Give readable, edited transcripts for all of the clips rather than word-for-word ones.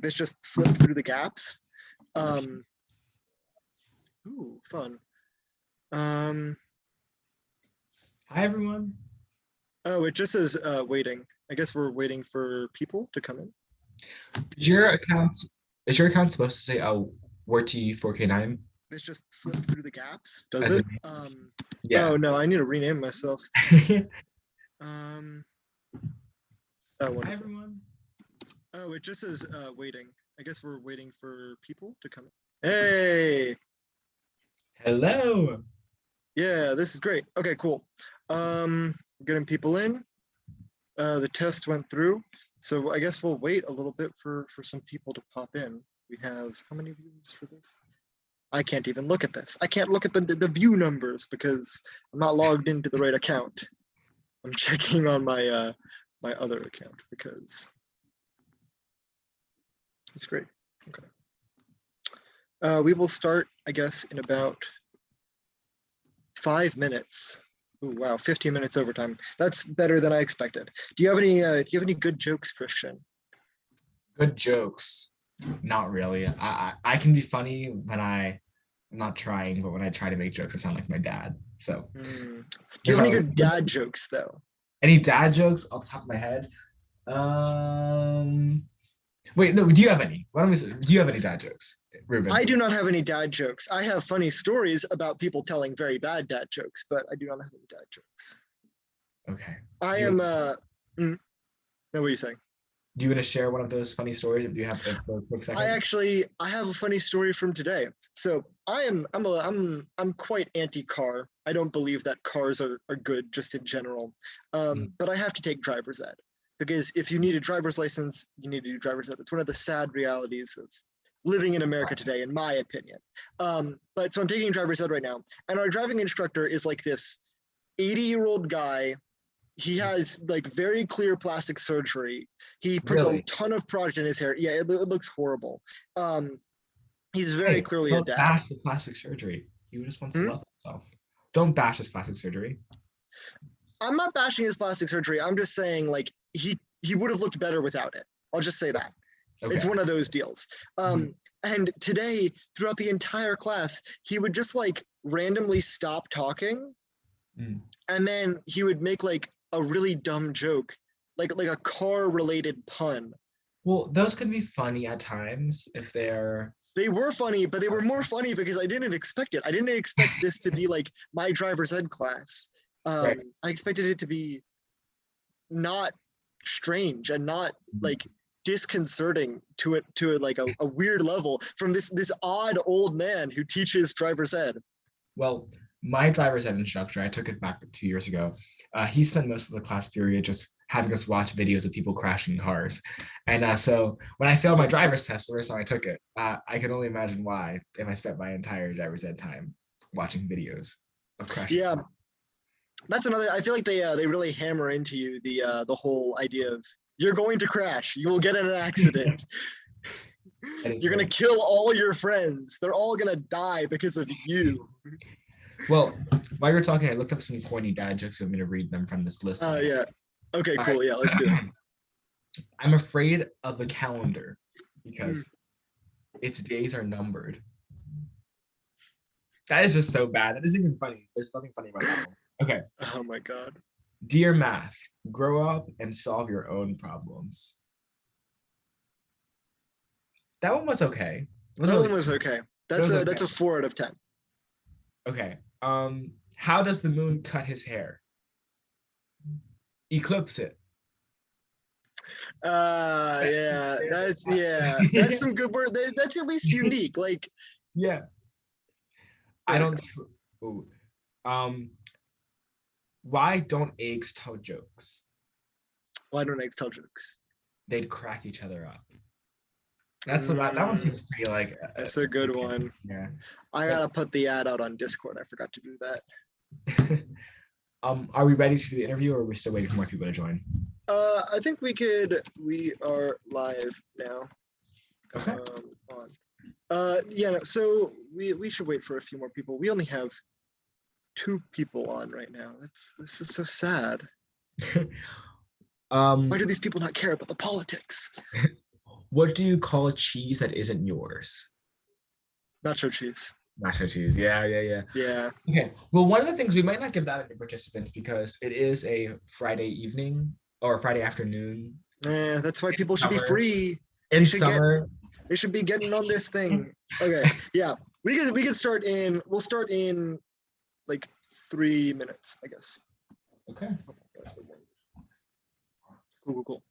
Bitch just slipped through the gaps. Ooh, fun. Hi, everyone. Oh, it just says waiting. I guess we're waiting for people to come in. Is your account supposed to say WRT4K9? Bitch just slipped through the gaps. Does As it? in, yeah. Oh no, I need to rename myself. Oh, Hi, wonderful. everyone. Oh, it just says waiting. I guess we're waiting for people to come in. Hey. Hello. Yeah, this is great. Okay, cool. Getting people in. The test went through, so I guess we'll wait a little bit for some people to pop in. We have how many views for this? I can't even look at this. I can't look at the view numbers because I'm not logged into the right account. I'm checking on my my other account because it's great. Okay. We will start, I guess, in about 5 minutes. Ooh, wow, 15 minutes overtime. That's better than I expected. Do you have any good jokes, Christian? Good jokes. Not really. I can be funny when I'm not trying, but when I try to make jokes, I sound like my dad. So. Do you have any good dad jokes though? Any dad jokes off the top of my head? Wait, no. Do you have any? Do you have any dad jokes, Ruben? I do not have any dad jokes. I have funny stories about people telling very bad dad jokes, but I do not have any dad jokes. Okay. I am. No, what are you saying? Do you want to share one of those funny stories? Do you have a quick second? I have a funny story from today. So I'm quite anti-car. I don't believe that cars are good just in general. But I have to take driver's ed because if you need a driver's license, you need to do driver's ed. It's one of the sad realities of living in America today, in my opinion. But so I'm taking driver's ed right now, and our driving instructor is like this 80-year-old guy. He has like very clear plastic surgery. He puts a ton of product in his hair. Yeah, it looks horrible. He's very clearly a dad. Don't bash the plastic surgery. He just wants to love himself. Don't bash his plastic surgery. I'm not bashing his plastic surgery. I'm just saying like he would have looked better without it. I'll just say that. Okay. It's one of those deals. And today, throughout the entire class, he would just like randomly stop talking, and then he would make like a really dumb joke, like a car-related pun. Well, those could be funny at times if they're. They were funny, but they were more funny because I didn't expect it. I didn't expect this to be like my driver's ed class. Right. I expected it to be not strange and not like disconcerting to like a weird level from this odd old man who teaches driver's ed. Well, my driver's ed instructor, I took it back 2 years ago. He spent most of the class period just having us watch videos of people crashing cars. And so when I failed my driver's test the first time I took it, I can only imagine why if I spent my entire driver's ed time watching videos of crashing cars. That's another. I feel like they really hammer into you the whole idea of you're going to crash, you will get in an accident. You're going to kill all your friends. They're all going to die because of you. Well, while you're talking, I looked up some corny dad jokes. So I'm going to read them from this list. Yeah. Okay, cool. Right. Yeah, let's do it. I'm afraid of the calendar because its days are numbered. That is just so bad. That isn't even funny. There's nothing funny about that one. Okay. Oh my God. Dear math, grow up and solve your own problems. That one was okay. That one was okay. That's a 4 out of 10. Okay. How does the moon cut his hair? Eclipse it. That's some good word. That's at least unique. Like, yeah. I don't. Why don't eggs tell jokes? Why don't eggs tell jokes? They'd crack each other up. That one seems pretty like. That's a good one. Yeah. I gotta put the ad out on Discord. I forgot to do that. Are we ready to do the interview, or are we still waiting for more people to join? I think we could. We are live now. Okay. So we should wait for a few more people. We only have 2 people on right now. This is so sad. Why do these people not care about the politics? What do you call a cheese that isn't yours? Nacho cheese. Nacho cheese. Yeah, yeah, yeah. Yeah. Okay. Well, one of the things we might not give that to participants because it is a Friday evening or Friday afternoon That's why people should be summer. free. In summer. They should be getting on this thing. Okay. Yeah. We'll start in like 3 minutes, I guess. Okay. Cool.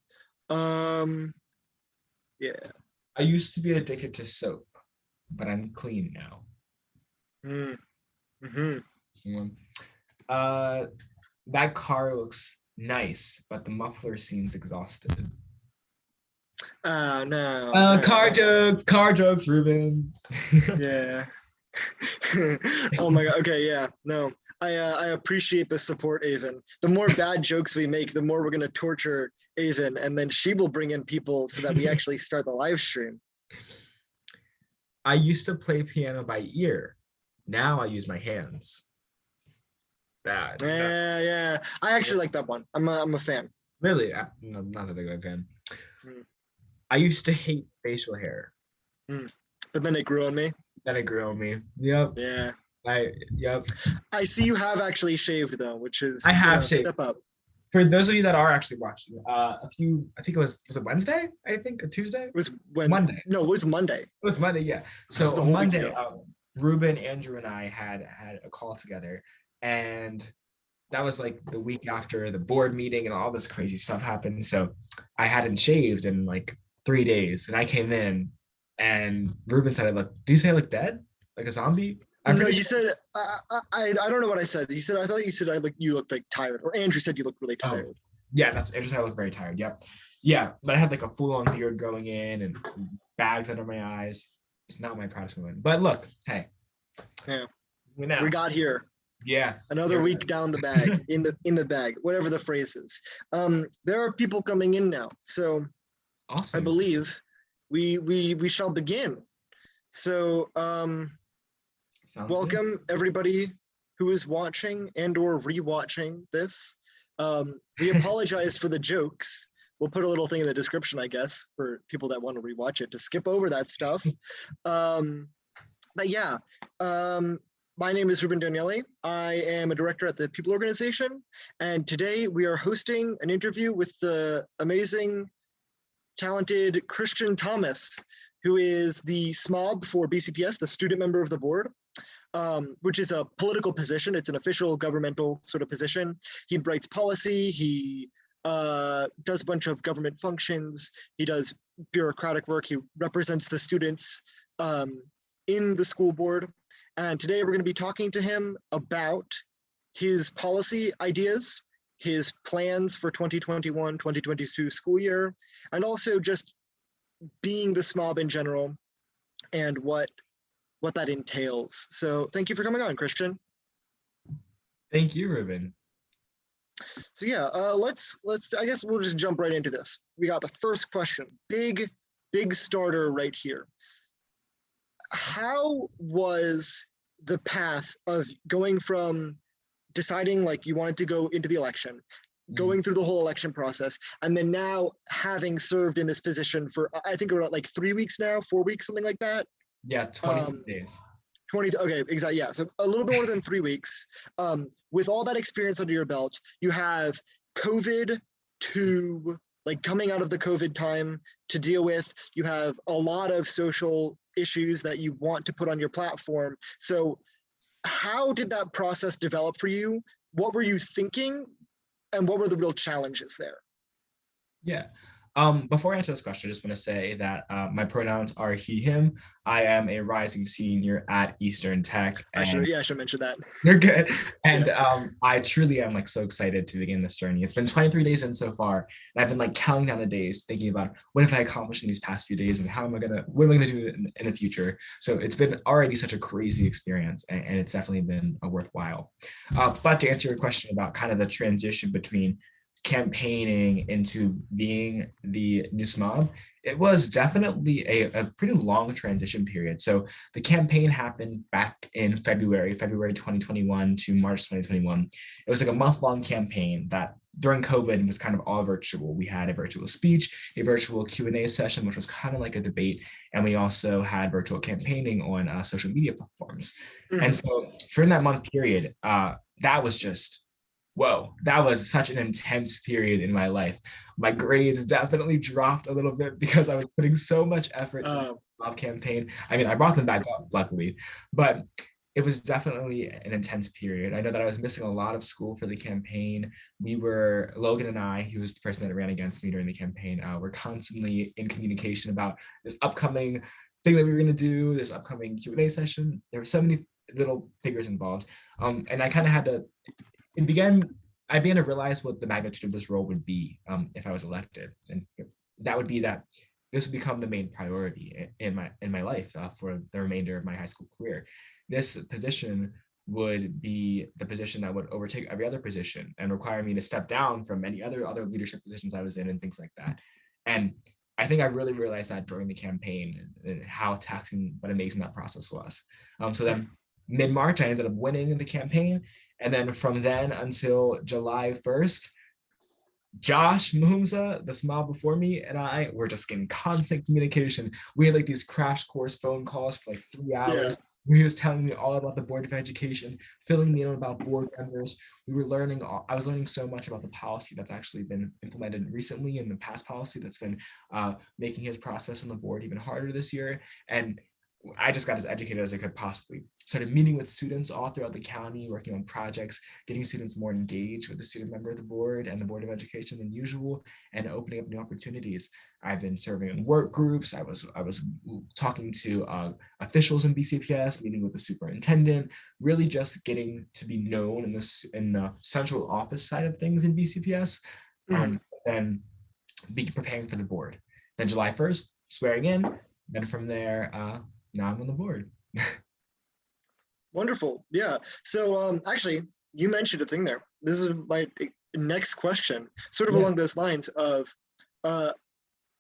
Yeah. I used to be addicted to soap, but I'm clean now. That car looks nice, but the muffler seems exhausted. No. Car jokes, Ruben. Yeah. Oh my god. Okay, yeah. No. I appreciate the support, Avon. The more bad jokes we make, the more we're gonna torture Avon, and then she will bring in people so that we actually start the live stream. I used to play piano by ear. Now I use my hands. Bad. Yeah. I actually like that one. I'm a fan. Really? No, not that big of a fan. I used to hate facial hair. But then it grew on me. Then it grew on me. Yep. Yeah. Yep. I see you have actually shaved though, which is I have shaved. Step up. For those of you that are actually watching, I think it was it Wednesday? I think, or Tuesday? It was Wednesday. Monday. No, it was Monday. It was Monday, yeah. So on Monday, Ruben, Andrew, and I had a call together, and that was like the week after the board meeting and all this crazy stuff happened. So I hadn't shaved in like 3 days, and I came in, and Ruben said, do you say I look dead? Like a zombie? No, you said I don't know what I said. I thought you said you looked like tired, or Andrew said you looked really tired. Oh, yeah, Andrew said I look very tired. Yep. Yeah, but I had like a full-on beard growing in and bags under my eyes. It's not my proudest moment. But look, hey. Yeah. We got here. Yeah. Another week down the bag, in the bag, whatever the phrase is. There are people coming in now, so awesome. I believe we shall begin. So welcome good. Everybody who is watching and or rewatching this. We apologize for the jokes. We'll put a little thing in the description, I guess, for people that want to rewatch it to skip over that stuff. But yeah, my name is Ruben Daniele. I am a director at the Pupil organization, and today we are hosting an interview with the amazing, talented Christian Thomas, who is the SMOB for BCPS, the student member of the board, which is a political position. It's an official governmental sort of position. He writes policy. He does a bunch of government functions. He does bureaucratic work. He represents the students in the school board. And today we're going to be talking to him about his policy ideas, his plans for 2021-2022 school year, and also just being the SMOB in general and what that entails. So thank you for coming on, Christian. Thank you, Ruben. So yeah, let's I guess we'll just jump right into this. We got the first question, big starter right here. How was the path of going from deciding like you wanted to go into the election, going through the whole election process, and then now having served in this position for, I think about like 3 weeks now, 4 weeks, something like that? Yeah, 20 days. 20, okay, exactly, yeah, so a little bit more than 3 weeks. With all that experience under your belt, you have COVID to, like coming out of the COVID time to deal with, you have a lot of social issues that you want to put on your platform. So how did that process develop for you? What were you thinking? And what were the real challenges there? Yeah. Before I answer this question, I just want to say that my pronouns are he, him. I am a rising senior at Eastern Tech. I should mention that. You're good. And I truly am like so excited to begin this journey. It's been 23 days in so far, and I've been like counting down the days, thinking about what have I accomplished in these past few days, and what am I gonna do in the future. So it's been already such a crazy experience, and it's definitely been a worthwhile. But to answer your question about kind of the transition between campaigning into being the new SMOB, it was definitely a pretty long transition period. So the campaign happened back in February 2021 to March 2021. It was like a month-long campaign that during COVID, it was kind of all virtual. We had a virtual speech, a virtual Q&A session, which was kind of like a debate. And we also had virtual campaigning on social media platforms. And so during that month period, that was just, whoa, that was such an intense period in my life. My grades definitely dropped a little bit because I was putting so much effort into the campaign. I mean, I brought them back up, luckily, but it was definitely an intense period. I know that I was missing a lot of school for the campaign. Logan and I, he was the person that ran against me during the campaign, were constantly in communication about this upcoming thing that we were going to do, this upcoming Q&A session. There were so many little figures involved. And I kind of had to, I began to realize what the magnitude of this role would be if I was elected. And that would be that this would become the main priority in my life for the remainder of my high school career. This position would be the position that would overtake every other position and require me to step down from many other leadership positions I was in and things like that. And I think I really realized that during the campaign and how taxing but amazing that process was. So then mid-March, I ended up winning the campaign. And then from then until July 1st, Josh Mahumza, the SMOB before me, and I were just getting constant communication. We had like these crash course phone calls for like 3 hours. Where he was telling me all about the Board of Education, filling me in about board members. I was learning so much about the policy that's actually been implemented recently and the past policy that's been making his process on the board even harder this year. And I just got as educated as I could possibly. Started meeting with students all throughout the county, working on projects, getting students more engaged with the student member of the board and the Board of Education than usual, and opening up new opportunities. I've been serving in work groups. I was talking to officials in BCPS, meeting with the superintendent, really just getting to be known in the central office side of things in BCPS, then be preparing for the board. Then July 1st, swearing in. Then from there, now I'm on the board. Wonderful. Yeah. So actually, you mentioned a thing there. This is my next question, sort of along those lines of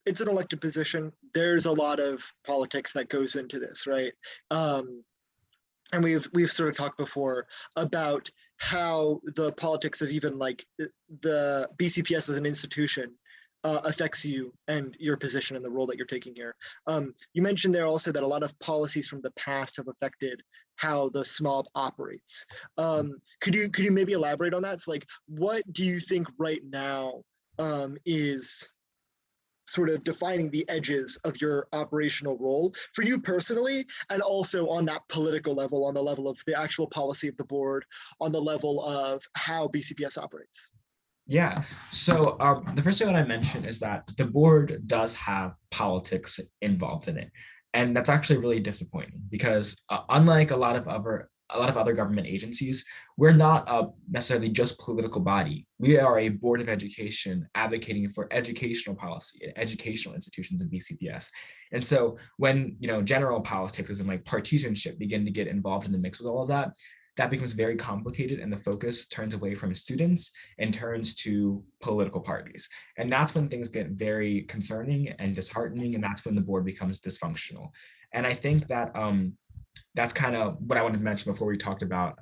it's an elected position. There's a lot of politics that goes into this, right? And we've sort of talked before about how the politics of even like the BCPS as an institution affects you and your position and the role that you're taking here. You mentioned there also that a lot of policies from the past have affected how the SMOB operates. Could you maybe elaborate on that? So like, what do you think right now is sort of defining the edges of your operational role for you personally, and also on that political level, on the level of the actual policy of the board, on the level of how BCPS operates? Yeah, so the first thing that I mentioned is that the board does have politics involved in it. And that's actually really disappointing because unlike a lot of other government agencies, we're not necessarily just political body. We are a board of education advocating for educational policy and educational institutions in BCPS. And so when general politics and like partisanship begin to get involved in the mix with all of that, that becomes very complicated and the focus turns away from students and turns to political parties. And that's when things get very concerning and disheartening, and that's when the board becomes dysfunctional. And I think that that's kind of what I wanted to mention before we talked about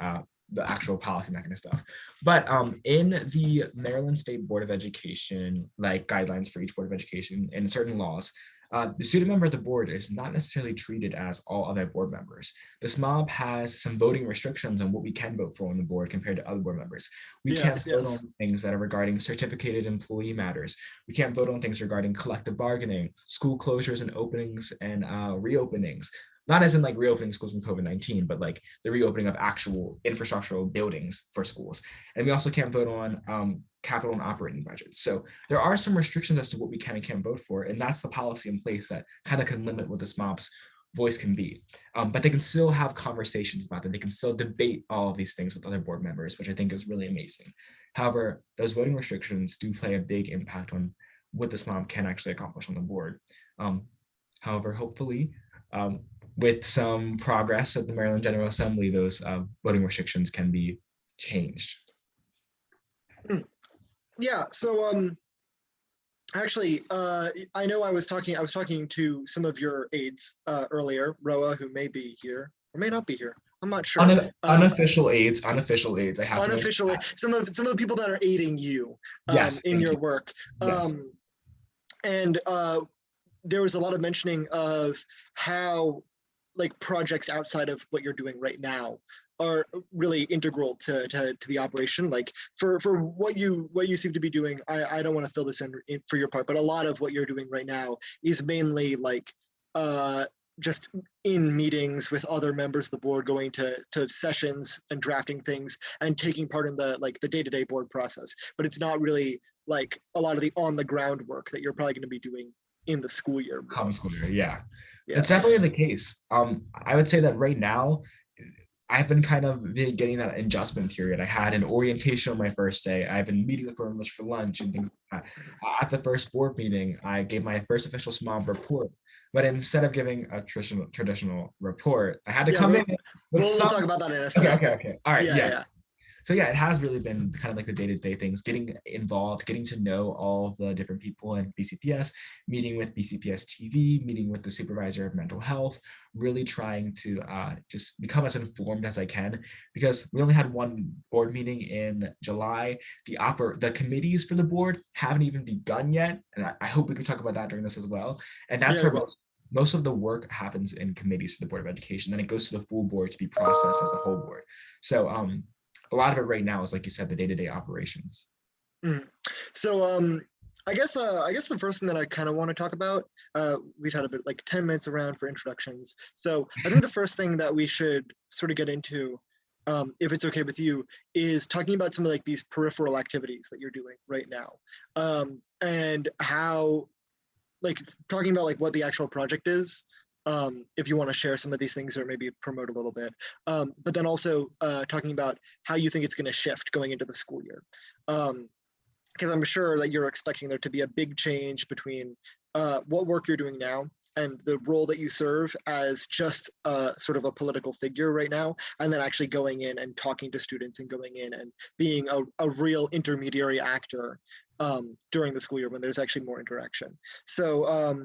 the actual policy, that kind of stuff. But in the Maryland State Board of Education, like guidelines for each Board of Education and certain laws, the student member of the board is not necessarily treated as all other board members. The SMOB has some voting restrictions on what we can vote for on the board compared to other board members. We can't vote on things that are regarding certificated employee matters. We can't vote on things regarding collective bargaining, school closures and openings and reopenings. Not as in like reopening schools from COVID-19, but like the reopening of actual infrastructural buildings for schools. And we also can't vote on capital and operating budgets. So there are some restrictions as to what we can and can't vote for. And that's the policy in place that kind of can limit what the SMOB's voice can be. But they can still have conversations about it. They can still debate all of these things with other board members, which I think is really amazing. However, those voting restrictions do play a big impact on what the SMOB can actually accomplish on the board. However, hopefully, with some progress at the Maryland General Assembly, those voting restrictions can be changed. Yeah, so actually, I know I was talking to some of your aides earlier, Roa, who may be here or may not be here. I'm not sure. Unofficial aides. I have to mention Unofficially, that. some of the people that are aiding you Yes, in thank your you. work. Yes. And there was a lot of mentioning of how like projects outside of what you're doing right now are really integral to the operation. Like for what you seem to be doing, I don't want to fill this in for your part, but a lot of what you're doing right now is mainly like uh, just in meetings with other members of the board, going to sessions and drafting things and taking part in the like the day-to-day board process. But it's not really like a lot of the on the ground work that you're probably going to be doing in the school year Common more. school year, yeah. Yeah. That's definitely the case. I would say that right now, I've been kind of been getting that adjustment period. I had an orientation on my first day. I've been meeting with board members for lunch and things like that. At the first board meeting, I gave my first official SMOB report. But instead of giving a traditional report, I had to Yeah, come in with we'll some. talk about that in a Okay, sec. okay, okay. All right, Yeah, yeah. yeah. So yeah, it has really been kind of like the day-to-day things, getting involved, getting to know all the different people in BCPS, meeting with BCPS TV, meeting with the supervisor of mental health, really trying to just become as informed as I can, because we only had one board meeting in July. The committees for the board haven't even begun yet, and I hope we can talk about that during this as well. And that's Yeah, where well, most of the work happens in committees for the Board of Education. Then it goes to the full board to be processed as a whole board. So a lot of it right now is, like you said, the day-to-day operations. mm. So I guess the first thing that I kind of want to talk about, we've had a bit like 10 minutes around for introductions. So I think the first thing that we should sort of get into, if it's okay with you, is talking about some of like these peripheral activities that you're doing right now. And how like talking about like what the actual project is, if you want to share some of these things or maybe promote a little bit, but then also talking about how you think it's going to shift going into the school year, because I'm sure that you're expecting there to be a big change between what work you're doing now and the role that you serve as just sort of a political figure right now, and then actually going in and talking to students and going in and being a real intermediary actor during the school year when there's actually more interaction. So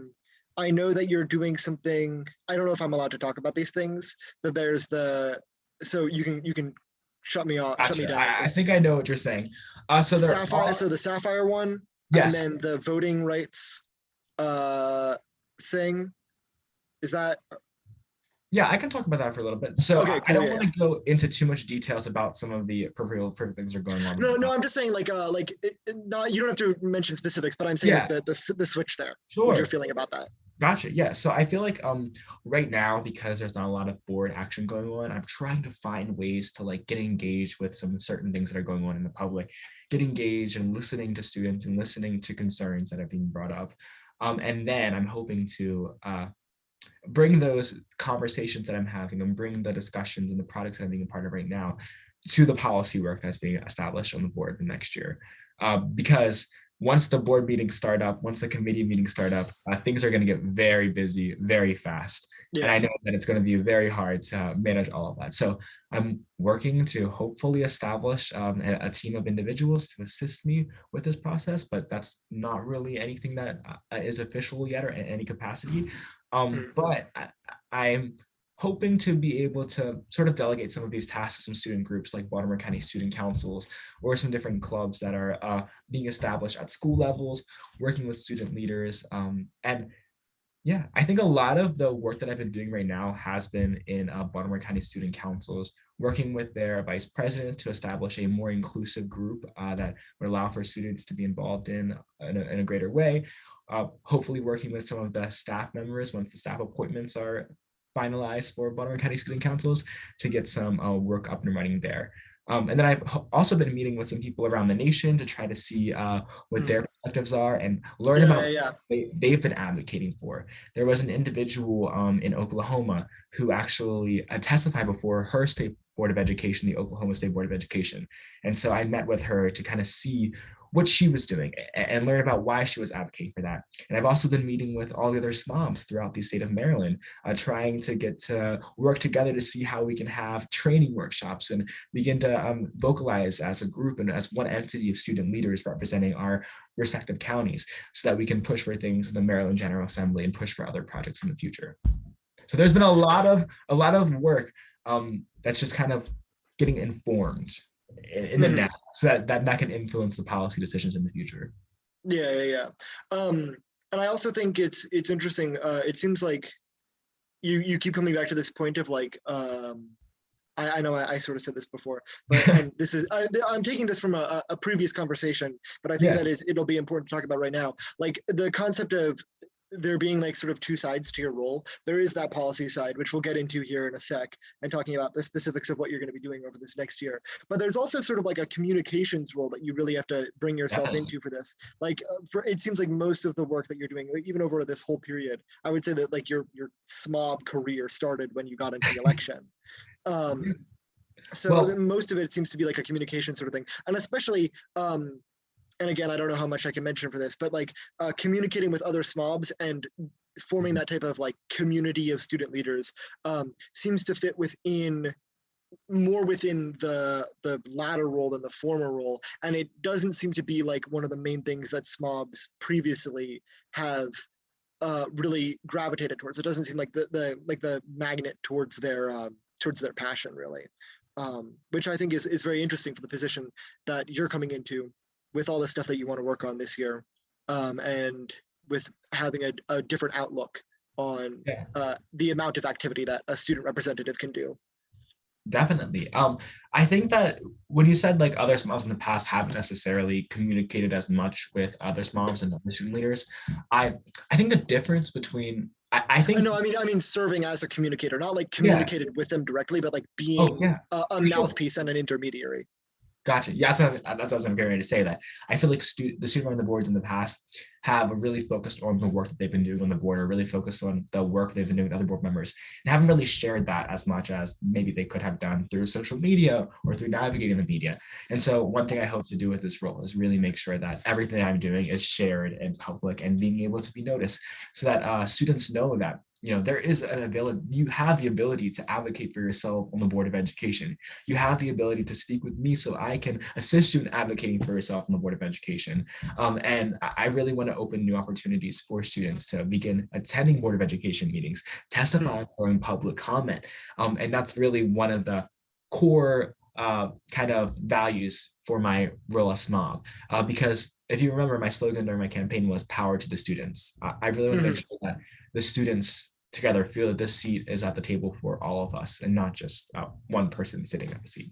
I know that you're doing something. I don't know if I'm allowed to talk about these things, but there's the so you can shut me off, shut me Gotcha. down I if think I know what you're saying. So there Sapphire. are So the Sapphire one, and yes, then the voting rights uh thing. Is that yeah, I can talk about that for a little bit. So okay? I Cool. don't Yeah, want yeah. to go into too much details about some of the peripheral things that are going on. No, no. I'm just saying like not you don't have to mention specifics, but I'm saying like Yeah, the switch there. What you're sure. feeling about that? Gotcha. Yeah. So I feel like right now, because there's not a lot of board action going on, I'm trying to find ways to like get engaged with some certain things that are going on in the public, get engaged and listening to students and listening to concerns that are being brought up. And then I'm hoping to bring those conversations that I'm having and bring the discussions and the products that I'm being a part of right now to the policy work that's being established on the board the next year. Because once the board meetings start up, once the committee meetings start up, things are going to get very busy very fast. And Yeah. I know that it's going to be very hard to manage all of that. So I'm working to hopefully establish a team of individuals to assist me with this process, but that's not really anything that is official yet or in any capacity. Mm. But I'm hoping to be able to sort of delegate some of these tasks to some student groups like Baltimore County Student Councils or some different clubs that are being established at school levels, working with student leaders. And yeah, I think a lot of the work that I've been doing right now has been in Baltimore County Student Councils, working with their vice president to establish a more inclusive group that would allow for students to be involved in a greater way. Hopefully working with some of the staff members once the staff appointments are finalized for Baltimore County Student Councils to get some work up and running there. And then I've also been meeting with some people around the nation to try to see what Mm. their perspectives are and learn Yeah, yeah, about yeah. they've been advocating for. There was an individual in Oklahoma who actually testified before her state board of education, the Oklahoma State Board of Education. And so I met with her to kind of see what she was doing and learn about why she was advocating for that. And I've also been meeting with all the other SMOBs throughout the state of Maryland, trying to get to work together to see how we can have training workshops and begin to vocalize as a group and as one entity of student leaders representing our respective counties so that we can push for things in the Maryland General Assembly and push for other projects in the future. So there's been a lot of work that's just kind of getting informed in the Mhm. now, so that can influence the policy decisions in the future. Yeah. And I also think it's interesting. It seems like you keep coming back to this point of like I know I sort of said this before, but and this is I'm taking this from a previous conversation, but I think Yeah. that it'll be important to talk about right now. Like the concept of there being like sort of two sides to your role. There is that policy side, which we'll get into here in a sec, and talking about the specifics of what you're going to be doing over this next year. But there's also sort of like a communications role that you really have to bring yourself Definitely. into for this. Like for it seems like most of the work that you're doing, like, even over this whole period, I would say that like your SMOB career started when you got into the election. Yeah. Um, so Well, most of it seems to be like a communication sort of thing, and especially and again, I don't know how much I can mention for this, but like communicating with other SMOBs and forming that type of like community of student leaders seems to fit within more within the latter role than the former role, and it doesn't seem to be like one of the main things that SMOBs previously have really gravitated towards. It doesn't seem like the magnet towards their passion really, which I think is very interesting for the position that you're coming into with all the stuff that you want to work on this year, and with having a different outlook on yeah. the amount of activity that a student representative can do. Definitely. I think that when you said like other SMOs in the past haven't necessarily communicated as much with other SMOs and other student leaders, I I think the difference between I I think know. I mean, serving as a communicator, not like yeah. communicated with them directly, but like Oh being yeah, a for sure. mouthpiece and an intermediary. Gotcha. Yeah, that's what I was getting ready to say. That I feel like the student running the boards in the past have really focused on the work that they've been doing on the board, or really focused on the work they've been doing with other board members, and haven't really shared that as much as maybe they could have done through social media or through navigating the media. And so, one thing I hope to do with this role is really make sure that everything I'm doing is shared in public and being able to be noticed, so that students know that there is an ability. You have the ability to advocate for yourself on the board of education. You have the ability to speak with me so I can assist you in advocating for yourself on the Board of Education. And I really want to open new opportunities for students to begin attending Board of Education meetings, Hmm. testifying or in public comment. And that's really one of the core kind of values for my role as SMOB. Because if you remember, my slogan during my campaign was "Power to the Students." I really want to make Hmm. sure that the students together feel that this seat is at the table for all of us and not just one person sitting at the seat.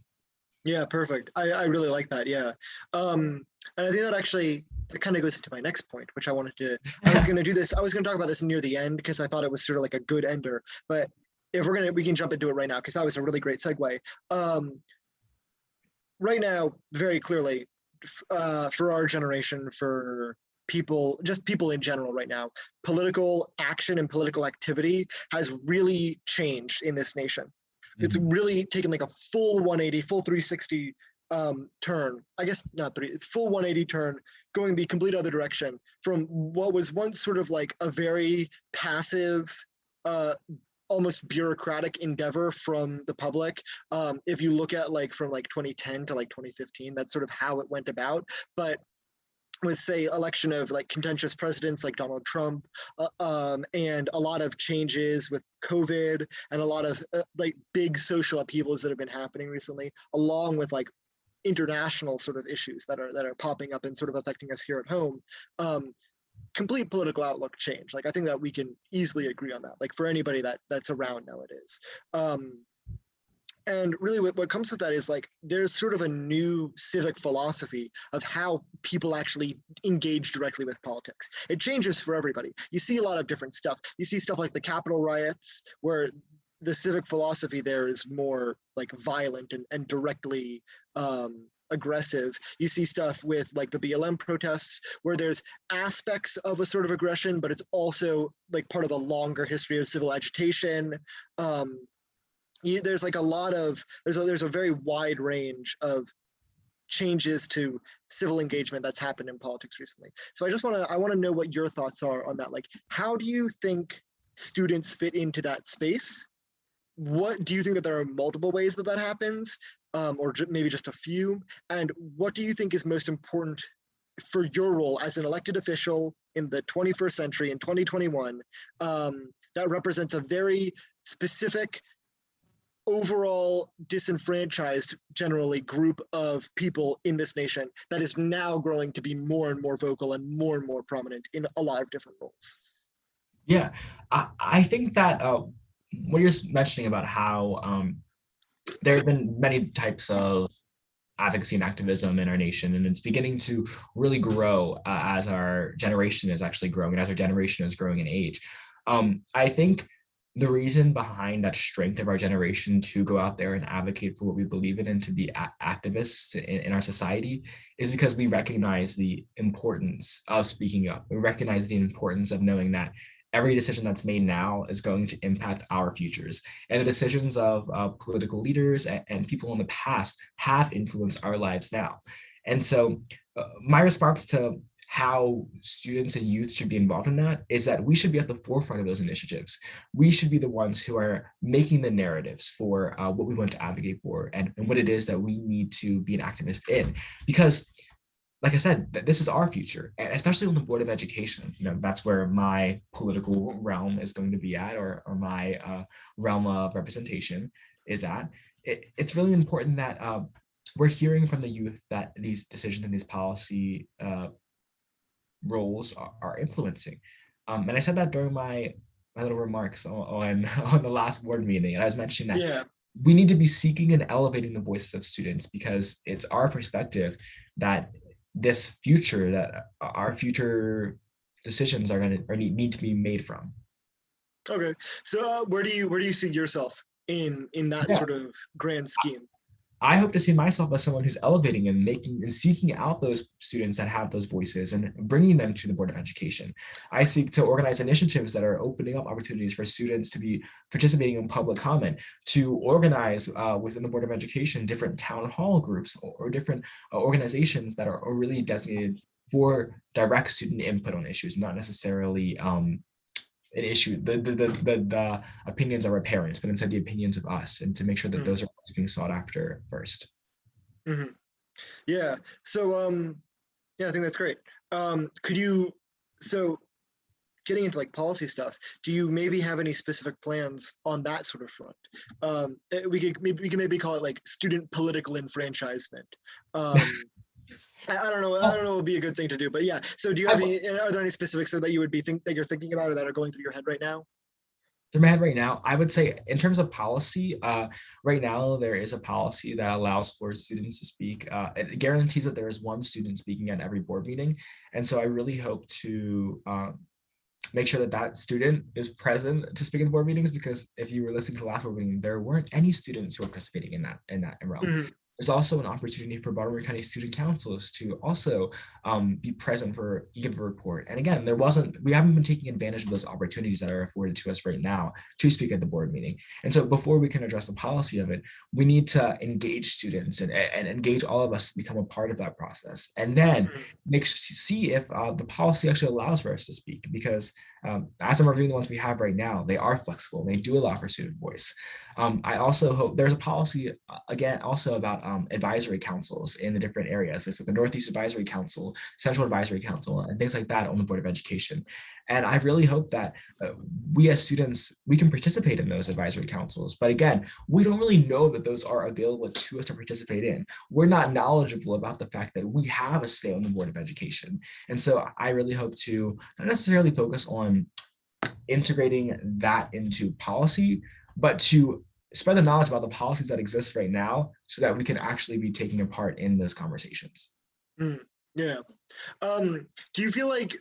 Yeah, perfect. I really like that. Yeah. And I think that actually that kind of goes into my next point, which I was going to do this. I was going to talk about this near the end because I thought it was sort of like a good ender. But if we can jump into it right now because that was a really great segue. Um, right now, very clearly, for our generation, for just people in general right now, political action and political activity has really changed in this nation. It's Mhm. really taken like a full 180, full 360 turn. I guess not three, it's full 180 turn, going the complete other direction from what was once sort of like a very passive, uh, almost bureaucratic endeavor from the public. If you look at like from like 2010 to like 2015, that's sort of how it went about. But with say election of like contentious presidents like Donald Trump, and a lot of changes with COVID and a lot of like big social upheavals that have been happening recently, along with like international sort of issues that are popping up and sort of affecting us here at home. Um, Complete political outlook change. Like I think that we can easily agree on that. Like for anybody that's around nowadays. Um, and really what comes with that is like there's sort of a new civic philosophy of how people actually engage directly with politics. It changes for everybody. You see a lot of different stuff. You see stuff like the Capitol riots where the civic philosophy there is more like violent and directly aggressive. You see stuff with like the BLM protests where there's aspects of a sort of aggression, but it's also like part of a longer history of civil agitation. um, there's like a lot of there's a very wide range of changes to civil engagement that's happened in politics recently. So I want to know what your thoughts are on that. Like, how do you think students fit into that space? What do you think that there are multiple ways that happens, or maybe just a few? And what do you think is most important for your role as an elected official in the 21st century in 2021, that represents a very specific overall disenfranchised, generally, group of people in this nation that is now growing to be more and more vocal and more prominent in a lot of different roles. Yeah, I think that what you're mentioning about how there have been many types of advocacy and activism in our nation, and it's beginning to really grow as our generation is actually growing and as our generation is growing in age. I think the reason behind that strength of our generation to go out there and advocate for what we believe in and to be activists in our society is because we recognize the importance of speaking up. We recognize the importance of knowing that every decision that's made now is going to impact our futures. And the decisions of political leaders and people in the past have influenced our lives now. And so my response to how students and youth should be involved in that is that we should be at the forefront of those initiatives. We should be the ones who are making the narratives for what we want to advocate for and what it is that we need to be an activist in. Because like I said, this is our future, and especially on the Board of Education. That's where my political realm is going to be at, or my realm of representation is at. It's really important that we're hearing from the youth that these decisions and these policy roles are influencing. And I said that during my little remarks on the last board meeting, and I was mentioning that we need to be seeking and elevating the voices of students because it's our perspective that this future, that our future decisions are going to need to be made from. Okay, so where do you see yourself in that sort of grand scheme? I hope to see myself as someone who's elevating and making and seeking out those students that have those voices and bringing them to the Board of Education. I seek to organize initiatives that are opening up opportunities for students to be participating in public comment, to organize within the Board of Education different town hall groups or different organizations that are really designated for direct student input on issues, not necessarily an issue, the opinions of our parents, but instead the opinions of us, and to make sure that those are being sought after first. Mm-hmm. Yeah. So yeah, I think that's great. Could you, so getting into like policy stuff, do you maybe have any specific plans on that sort of front? We can maybe call it like student political enfranchisement. I don't know what would be a good thing to do, but yeah. So do you have are there any specifics that you would be that you're thinking about or that are going through your head right now? Through my head right now, I would say in terms of policy, right now there is a policy that allows for students to speak. It guarantees that there is one student speaking at every board meeting. And so I really hope to make sure that that student is present to speak in the board meetings, because if you were listening to the last board meeting, there weren't any students who were participating in that realm. Mm-hmm. There's also an opportunity for Baltimore County student councils to also be present for give a report. And again, we haven't been taking advantage of those opportunities that are afforded to us right now to speak at the board meeting. And so before we can address the policy of it, we need to engage students and engage all of us to become a part of that process. And then see if the policy actually allows for us to speak, because as I'm reviewing the ones we have right now, they are flexible. They do allow for student voice. I also hope there's a policy, again, also about advisory councils in the different areas. There's the Northeast Advisory Council, Central Advisory Council, and things like that on the Board of Education. And I really hope that we as students, we can participate in those advisory councils. But again, we don't really know that those are available to us to participate in. We're not knowledgeable about the fact that we have a say on the Board of Education. And so I really hope to not necessarily focus on integrating that into policy, but to spread the knowledge about the policies that exist right now so that we can actually be taking a part in those conversations. Yeah. Do you feel like,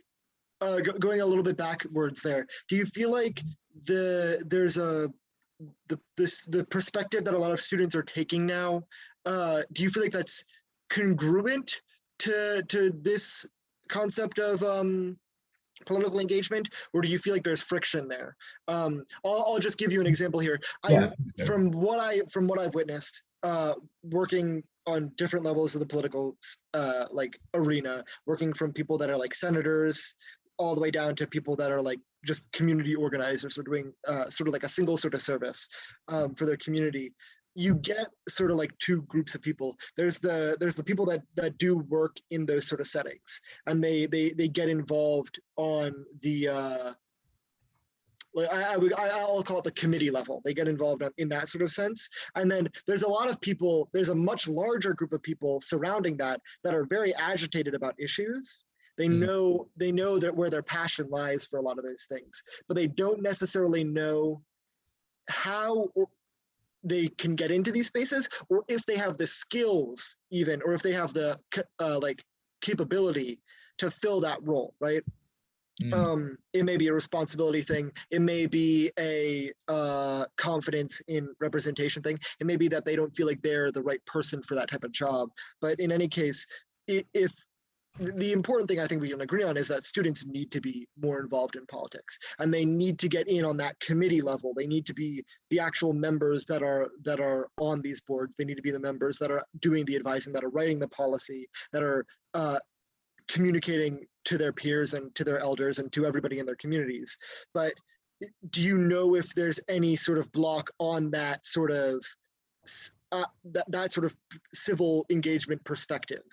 going a little bit backwards there, do you feel like there's the perspective that a lot of students are taking now, do you feel like that's congruent to this concept of political engagement, or do you feel like there's friction there? I'll just give you an example here. From what I've witnessed, working on different levels of the political like arena, working from people that are like senators all the way down to people that are like just community organizers or doing sort of like a single sort of service for their community. You get sort of like two groups of people. There's the people that do work in those sort of settings, and they get involved on the like I'll call it the committee level. They get involved in that sort of sense. And then there's a lot of people, there's a much larger group of people surrounding that are very agitated about issues. They know that where their passion lies for a lot of those things, but they don't necessarily know how they can get into these spaces, or if they have the skills even, or if they have the like capability to fill that role, right? It may be a responsibility thing. It may be a confidence in representation thing. It may be that they don't feel like they're the right person for that type of job. But in any case, if the important thing I think we can agree on is that students need to be more involved in politics, and they need to get in on that committee level. They need to be the actual members that are on these boards. They need to be the members that are doing the advising, that are writing the policy, that are communicating to their peers and to their elders and to everybody in their communities. But do you know if there's any sort of block on that sort of that sort of civil engagement perspective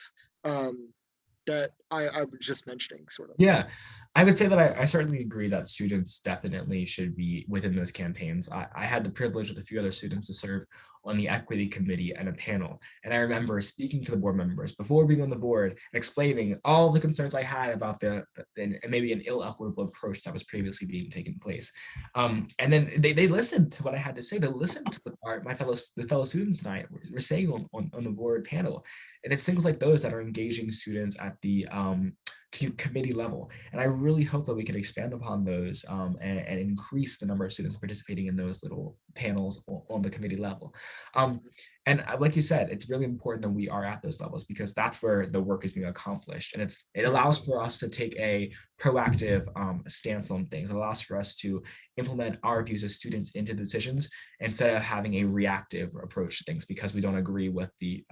that I was just mentioning, sort of? Yeah, I would say that I certainly agree that students definitely should be within those campaigns. I had the privilege with a few other students to serve on the equity committee and a panel. And I remember speaking to the board members before being on the board, explaining all the concerns I had about and maybe an ill-equitable approach that was previously being taken place. And then they listened to what I had to say. They listened to what the fellow students and I were saying on the board panel. And it's things like those that are engaging students at the committee level. And I really hope that we can expand upon those and increase the number of students participating in those little panels on the committee level. And like you said, it's really important that we are at those levels, because that's where the work is being accomplished. And it allows for us to take a proactive stance on things. It allows for us to implement our views as students into decisions instead of having a reactive approach to things because we don't agree with the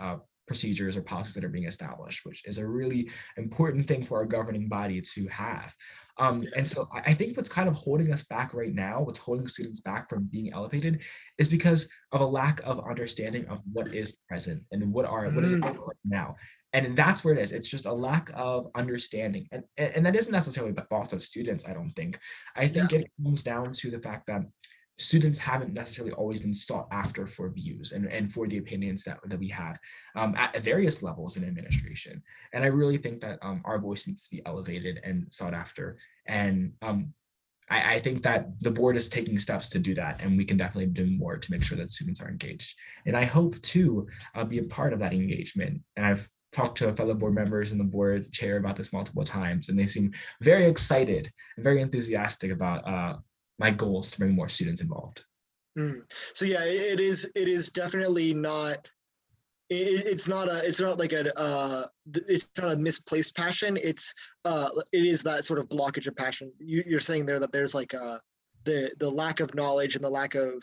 procedures or policies that are being established, which is a really important thing for our governing body to have. And so I think what's kind of holding us back right now, what's holding students back from being elevated, is because of a lack of understanding of what is present and what is it right now. And that's where it is. It's just a lack of understanding. And that isn't necessarily the fault of students, I don't think. I think it comes down to the fact that students haven't necessarily always been sought after for views and for the opinions that we have at various levels in administration. And I really think that our voice needs to be elevated and sought after. And I think that the board is taking steps to do that, and we can definitely do more to make sure that students are engaged. And I hope to be a part of that engagement. And I've talked to fellow board members and the board chair about this multiple times, and they seem very excited and very enthusiastic about my goals to bring more students involved. So yeah, it is definitely not. It's not like it's not a misplaced passion. It is that sort of blockage of passion. You're saying there that there's like the lack of knowledge and the lack of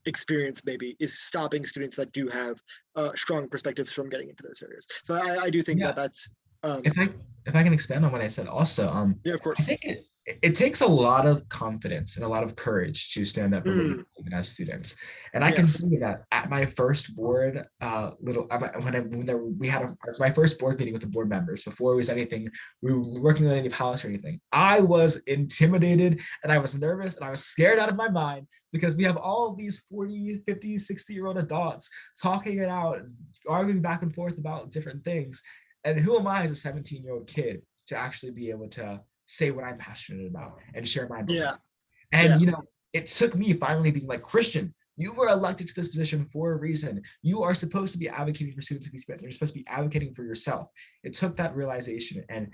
experience maybe is stopping students that do have strong perspectives from getting into those areas. So I do think that's. If I can expand on what I said also, yeah, of course. I think it takes a lot of confidence and a lot of courage to stand up for what we believe in as students. And I can see that at my first board, we had my first board meeting with the board members, before it was anything, we were working on any policy or anything, I was intimidated and I was nervous and I was scared out of my mind, because we have all of these 40, 50, 60-year-old adults talking it out, arguing back and forth about different things. And who am I as a 17-year-old kid to actually be able to say what I'm passionate about and share my beliefs? And it took me finally being like, Christian, you were elected to this position for a reason. You are supposed to be advocating for students with these spaces. You're supposed to be advocating for yourself. It took that realization and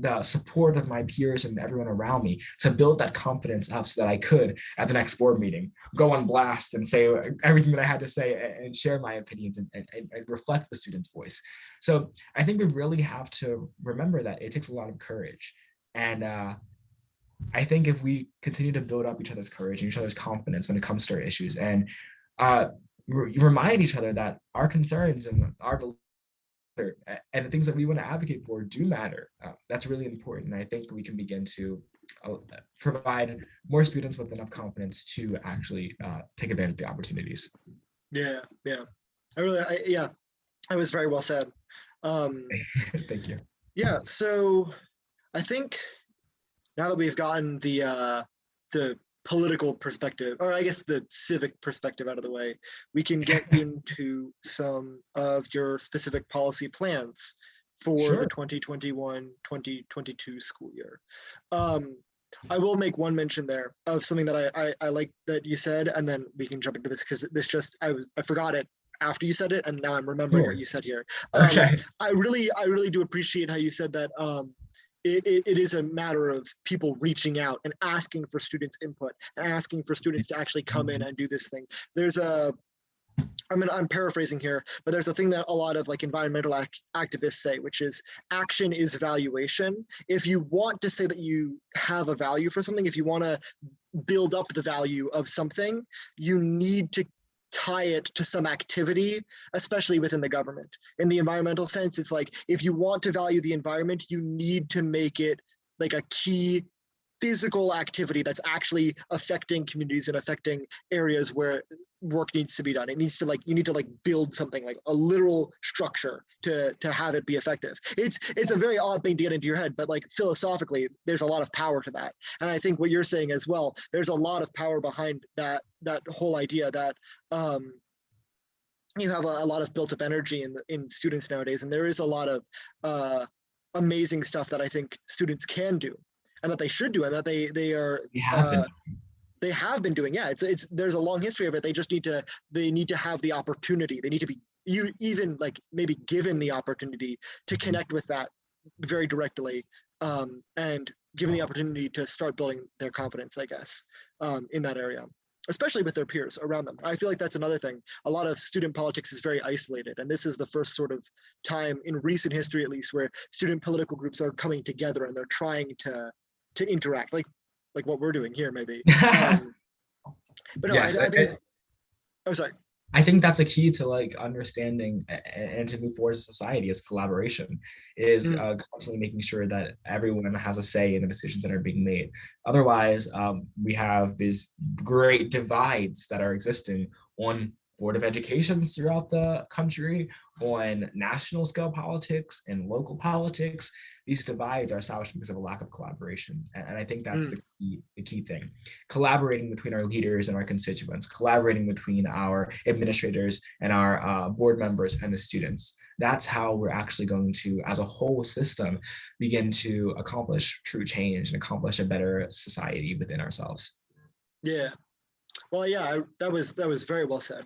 the support of my peers and everyone around me to build that confidence up so that I could, at the next board meeting, go on blast and say everything that I had to say and share my opinions and reflect the student's voice. So I think we really have to remember that it takes a lot of courage. And I think if we continue to build up each other's courage and each other's confidence when it comes to our issues, and remind each other that our concerns and our and the things that we want to advocate for do matter, that's really important. And I think we can begin to provide more students with enough confidence to actually take advantage of the opportunities. Yeah. That was very well said. Thank you. Yeah, so I think now that we've gotten the political perspective, or I guess the civic perspective out of the way, we can get into some of your specific policy plans for the Sure. 2021-2022 school year. I will make one mention there of something that I like that you said, and then we can jump into this because this just I forgot it after you said it, and now I'm remembering Sure. what you said here. Okay. I really do appreciate how you said that. It is a matter of people reaching out and asking for students' input and asking for students to actually come in and do this thing. There's I'm paraphrasing here, but there's a thing that a lot of like environmental activists say, which is action is valuation. If you want to say that you have a value for something, if you want to build up the value of something, you need to tie it to some activity, especially within the government. In the environmental sense, it's like if you want to value the environment, you need to make it like a key physical activity that's actually affecting communities and affecting areas where work needs to be done. It needs to like, you need to like build something like a literal structure to have it be effective. It's a very odd thing to get into your head, but like philosophically, there's a lot of power to that. And I think what you're saying as well, there's a lot of power behind that whole idea that you have a lot of built up energy in students nowadays. And there is a lot of amazing stuff that I think students can do and that they should do and that they have been. they have been doing. Yeah, it's there's a long history of it. They just need to have the opportunity. They need to be even like maybe given the opportunity to connect with that very directly, and given the opportunity to start building their confidence, I guess, in that area, especially with their peers around them. I feel like that's another thing. A lot of student politics is very isolated, and this is the first sort of time in recent history, at least, where student political groups are coming together and they're trying to interact, like what we're doing here, maybe. But no, Yes, I think. Oh, sorry. I think that's a key to like understanding and to move forward as society as collaboration is constantly making sure that everyone has a say in the decisions that are being made. Otherwise, we have these great divides that are existing on Board of Education throughout the country, on national scale politics and local politics. These divides are established because of a lack of collaboration. And I think that's the key thing. Collaborating between our leaders and our constituents, collaborating between our administrators and our board members and the students. That's how we're actually going to, as a whole system, begin to accomplish true change and accomplish a better society within ourselves. Yeah. Well, yeah, that was very well said.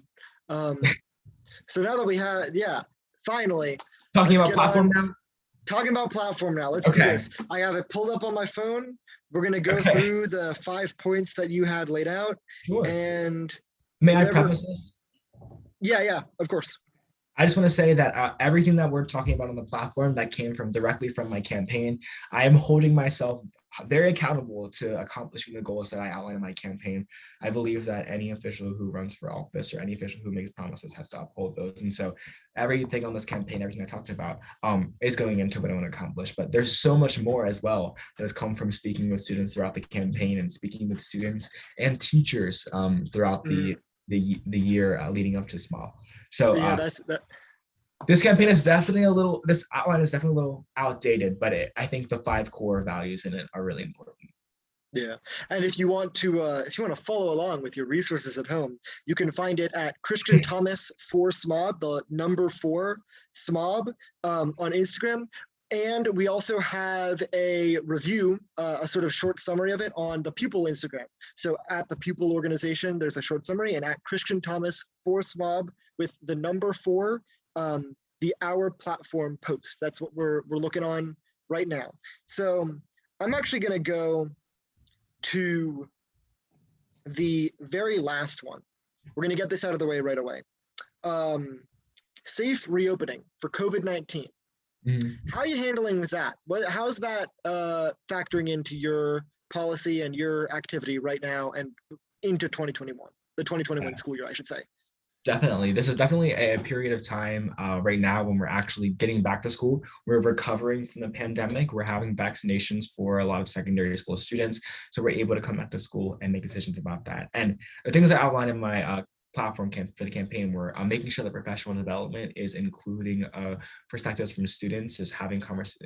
So now that we have, finally. Talking about platform now? Talking about platform now. Let's do this. I have it pulled up on my phone. We're going to go through the 5 points that you had laid out. Sure. And may I preface this? Yeah, of course. I just want to say that everything that we're talking about on the platform that came directly from my campaign, I am holding myself very accountable to accomplishing the goals that I outlined in my campaign. I believe that any official who runs for office or any official who makes promises has to uphold those. And so everything on this campaign, everything I talked about is going into what I want to accomplish. But there's so much more as well that has come from speaking with students throughout the campaign and speaking with students and teachers throughout the year leading up to SMOB. So yeah, this campaign is definitely this outline is definitely a little outdated, but I think the 5 core values in it are really important. Yeah, and if you want to follow along with your resources at home, you can find it at Christian Thomas 4 SMOB, the number 4 SMOB on Instagram. And we also have a review, a sort of short summary of it on the Pupil Instagram. So at the Pupil organization, there's a short summary, and at Christian Thomas 4 SMOB with the number 4, the Our Platform post. That's what we're looking on right now. So I'm actually going to go to the very last one. We're going to get this out of the way right away. Safe reopening for COVID-19. How are you handling with that? How's that factoring into your policy and your activity right now and into 2021, the 2021 school year, I should say? Definitely. This is definitely a period of time right now when we're actually getting back to school. We're recovering from the pandemic. We're having vaccinations for a lot of secondary school students. So we're able to come back to school and make decisions about that. And the things I outlined in my platform for the campaign, where I'm making sure that professional development is including perspectives from students, is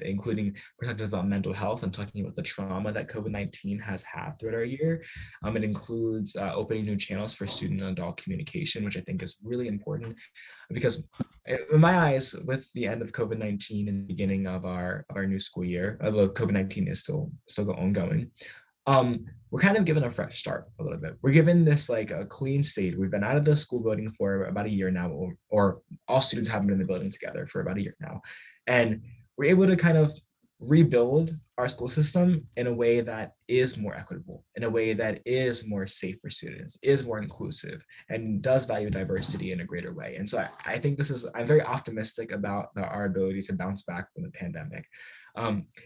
including perspectives about mental health and talking about the trauma that COVID-19 has had throughout our year. It includes opening new channels for student and adult communication, which I think is really important, because in my eyes, with the end of COVID-19 and the beginning of our new school year, although COVID-19 is still ongoing, we're kind of given a fresh start a little bit. We're given this like a clean slate. We've been out of the school building for about a year now, or all students haven't been in the building together for about a year now. And we're able to kind of rebuild our school system in a way that is more equitable, in a way that is more safe for students, is more inclusive, and does value diversity in a greater way. And so I think I'm very optimistic about our ability to bounce back from the pandemic.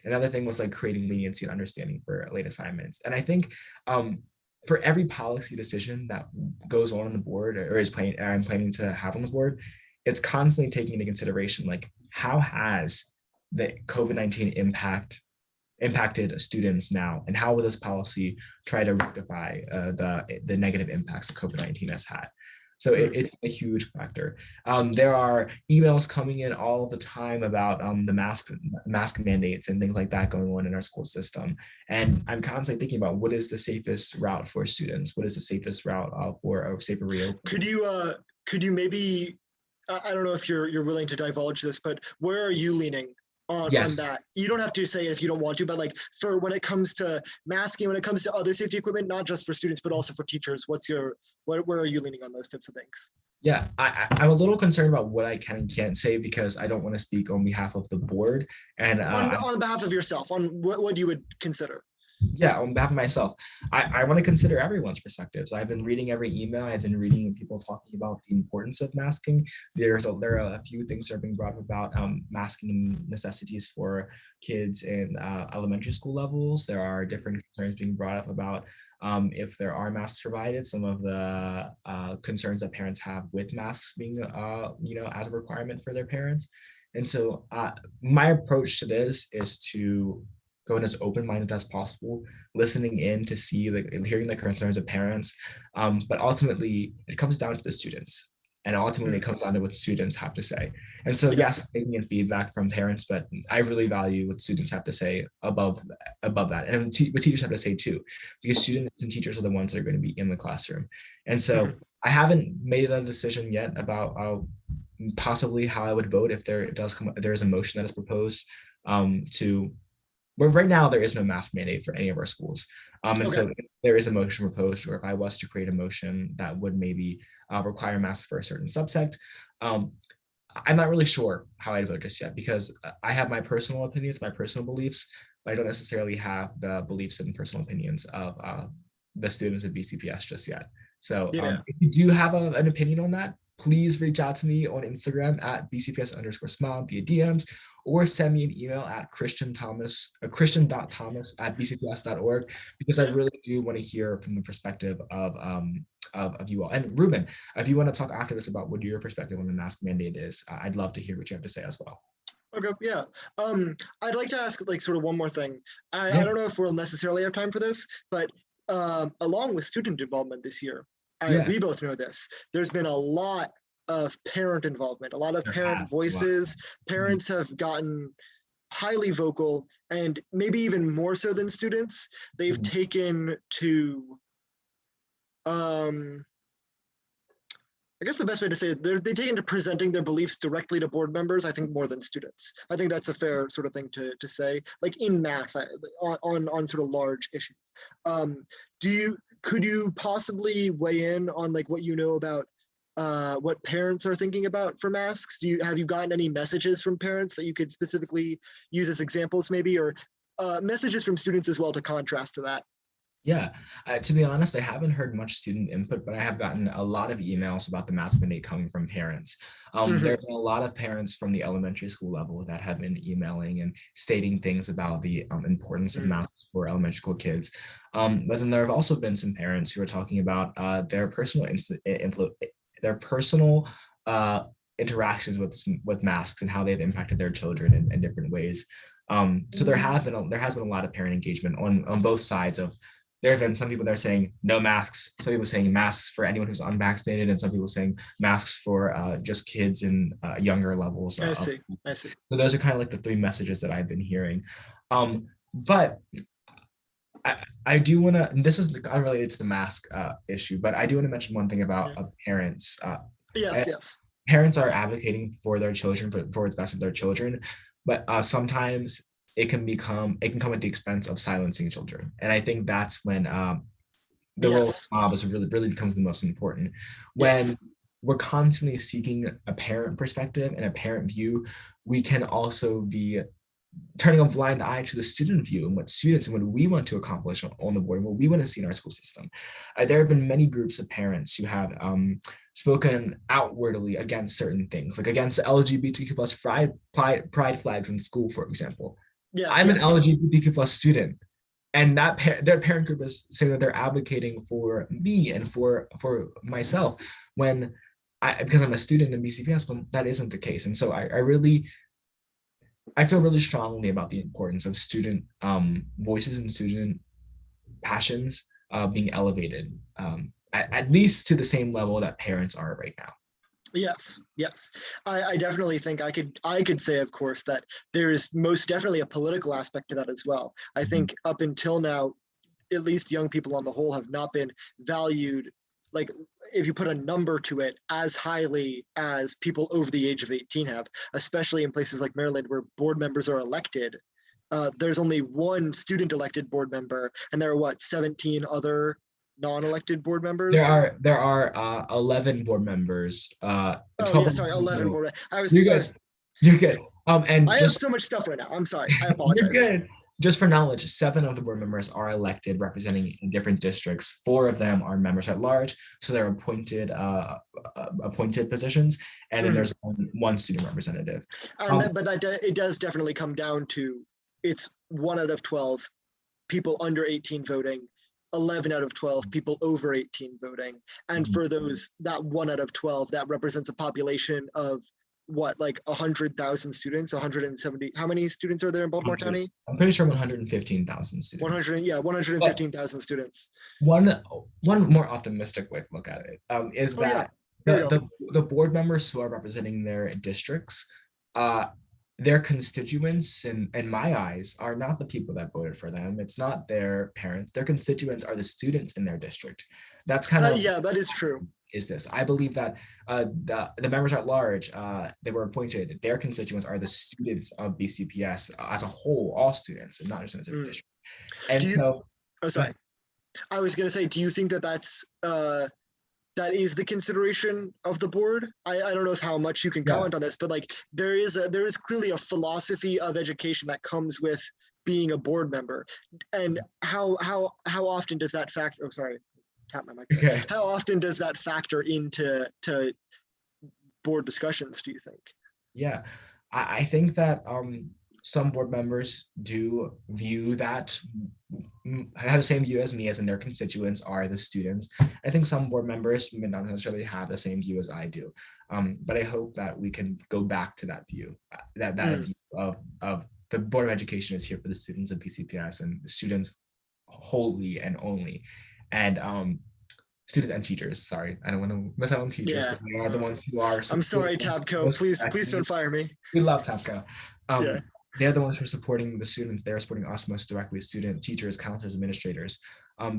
Another thing was like creating leniency and understanding for late assignments. And I think for every policy decision that goes on the board, or I'm planning to have on the board, it's constantly taking into consideration, like, how has the COVID-19 impacted students now, and how will this policy try to rectify the negative impacts that COVID-19 has had? So it's a huge factor. There are emails coming in all the time about the mask mandates and things like that going on in our school system. And I'm constantly thinking about, what is the safest route for students? What is the safest route for a safer reopening? Could you maybe, I don't know if you're willing to divulge this, but where are you leaning on that? You don't have to say it if you don't want to, but like, for when it comes to masking, when it comes to other safety equipment, not just for students, but also for teachers, where are you leaning on those types of things? Yeah, I'm a little concerned about what I can and can't say, because I don't want to speak on behalf of the board. And on behalf of yourself, on what you would consider. Yeah, on behalf of myself, I want to consider everyone's perspectives. I've been reading every email. I've been reading people talking about the importance of masking. There are a few things that are being brought up about masking necessities for kids in elementary school levels. There are different concerns being brought up about if there are masks provided, some of the concerns that parents have with masks being, as a requirement for their parents. And so my approach to this is to go in as open-minded as possible, listening in to see, hearing the concerns of parents. But ultimately, it comes down to the students. And ultimately, it comes down to what students have to say. And so, yes, taking in feedback from parents, but I really value what students have to say above that, and what teachers have to say too, because students and teachers are the ones that are going to be in the classroom. And so, I haven't made a decision yet about possibly how I would vote if there is a motion that is proposed but right now there is no mask mandate for any of our schools. And so if there is a motion proposed, or if I was to create a motion that would maybe require masks for a certain subsect, I'm not really sure how I'd vote just yet, because I have my personal opinions, my personal beliefs, but I don't necessarily have the beliefs and personal opinions of the students at BCPS just yet. So if you do have an opinion on that, please reach out to me on Instagram at BCPS_SMOB via DMs, or send me an email at christian.thomas@bcps.org, because I really do want to hear from the perspective of you all. And Ruben, if you want to talk after this about what your perspective on the mask mandate is, I'd love to hear what you have to say as well. Okay, yeah. I'd like to ask like sort of one more thing. I don't know if we'll necessarily have time for this, but along with student involvement this year, we both know this, there's been a lot of parent involvement, a lot of parent voices. Parents have gotten highly vocal, and maybe even more so than students. They've taken to, I guess the best way to say it, they've taken to presenting their beliefs directly to board members, I think, more than students. I think that's a fair sort of thing to say, like in mass, on sort of large issues. Could you possibly weigh in on like what you know about what parents are thinking about for masks? Have you gotten any messages from parents that you could specifically use as examples, maybe, or messages from students as well to contrast to that? Yeah, to be honest, I haven't heard much student input, but I have gotten a lot of emails about the mask mandate coming from parents. There have been a lot of parents from the elementary school level that have been emailing and stating things about the importance of masks for elementary school kids. But then there have also been some parents who are talking about their personal interactions with masks and how they've impacted their children in different ways. So there has been a lot of parent engagement on both sides of there have been some people that are saying no masks, some people saying masks for anyone who's unvaccinated, and some people saying masks for just kids in younger levels. I see. I see. So those are kind of like the three messages that I've been hearing. But I do want to, this is unrelated to the mask issue, but I do want to mention one thing about Yeah. parents. Yes. Yes. Parents are advocating for their children, for what's best of their children, but sometimes it can come at the expense of silencing children. And I think that's when the role of Yes. SMOB is really becomes the most important. Yes. When we're constantly seeking a parent perspective and a parent view, we can also be turning a blind eye to the student view and what students and what we want to accomplish on the board and what we want to see in our school system. There have been many groups of parents who have spoken outwardly against certain things, like against LGBTQ plus pride flags in school, for example. Yes. I'm an Yes. LGBTQ plus student, and their parent group is saying that they're advocating for me and for myself when because I'm a student in BCPS, but that isn't the case. And so I feel really strongly about the importance of student voices and student passions being elevated, at least to the same level that parents are right now. Yes, yes. I definitely think I could say, of course, that there is most definitely a political aspect to that as well. I think up until now, at least young people on the whole have not been valued, like if you put a number to it, as highly as people over the age of 18 have, especially in places like Maryland where board members are elected. There's only one student elected board member, and there are what, 17 other non-elected board members? There are 11 board members. Oh 12 yeah, sorry, 11 board. You're good. You're good. And I have so much stuff right now. I'm sorry. I apologize. You're good. Just for knowledge, 7 of the board members are elected representing in different districts. 4 of them are members at large, so they're appointed positions, and then there's one student representative. But it does definitely come down to it's 1 out of 12 people under 18 voting, 11 out of 12 people over 18 voting, and for that 1 out of 12, that represents a population of what, like 100,000 students, 170. How many students are there in Baltimore County? I'm pretty sure 115,000 students. 115,000 students. One more optimistic way to look at it is that the board members who are representing their districts, their constituents, in my eyes, are not the people that voted for them. It's not their parents. Their constituents are the students in their district. That's kind of yeah, that is true. Is this? I believe that the members at large, they were appointed, their constituents are the students of BCPS as a whole, all students, and not just in a district. And I was going to say, do you think that that is the consideration of the board? I don't know how much you can comment on this, but like there is clearly a philosophy of education that comes with being a board member, and how often does that factor? Oh, sorry. Tap my mic. Okay. How often does that factor into board discussions, do you think? Yeah, I think that some board members do view that, have the same view as me, as in their constituents are the students. I think some board members may not necessarily have the same view as I do, but I hope that we can go back to that view, that view of the Board of Education is here for the students of BCPS and the students wholly and only. And students and teachers, sorry, I don't want to miss out on teachers, because they are the ones who are. I'm sorry, Tabco, please don't fire me. We love Tabco. They're the ones who are supporting the students. They're supporting us most directly, student, teachers, counselors, administrators.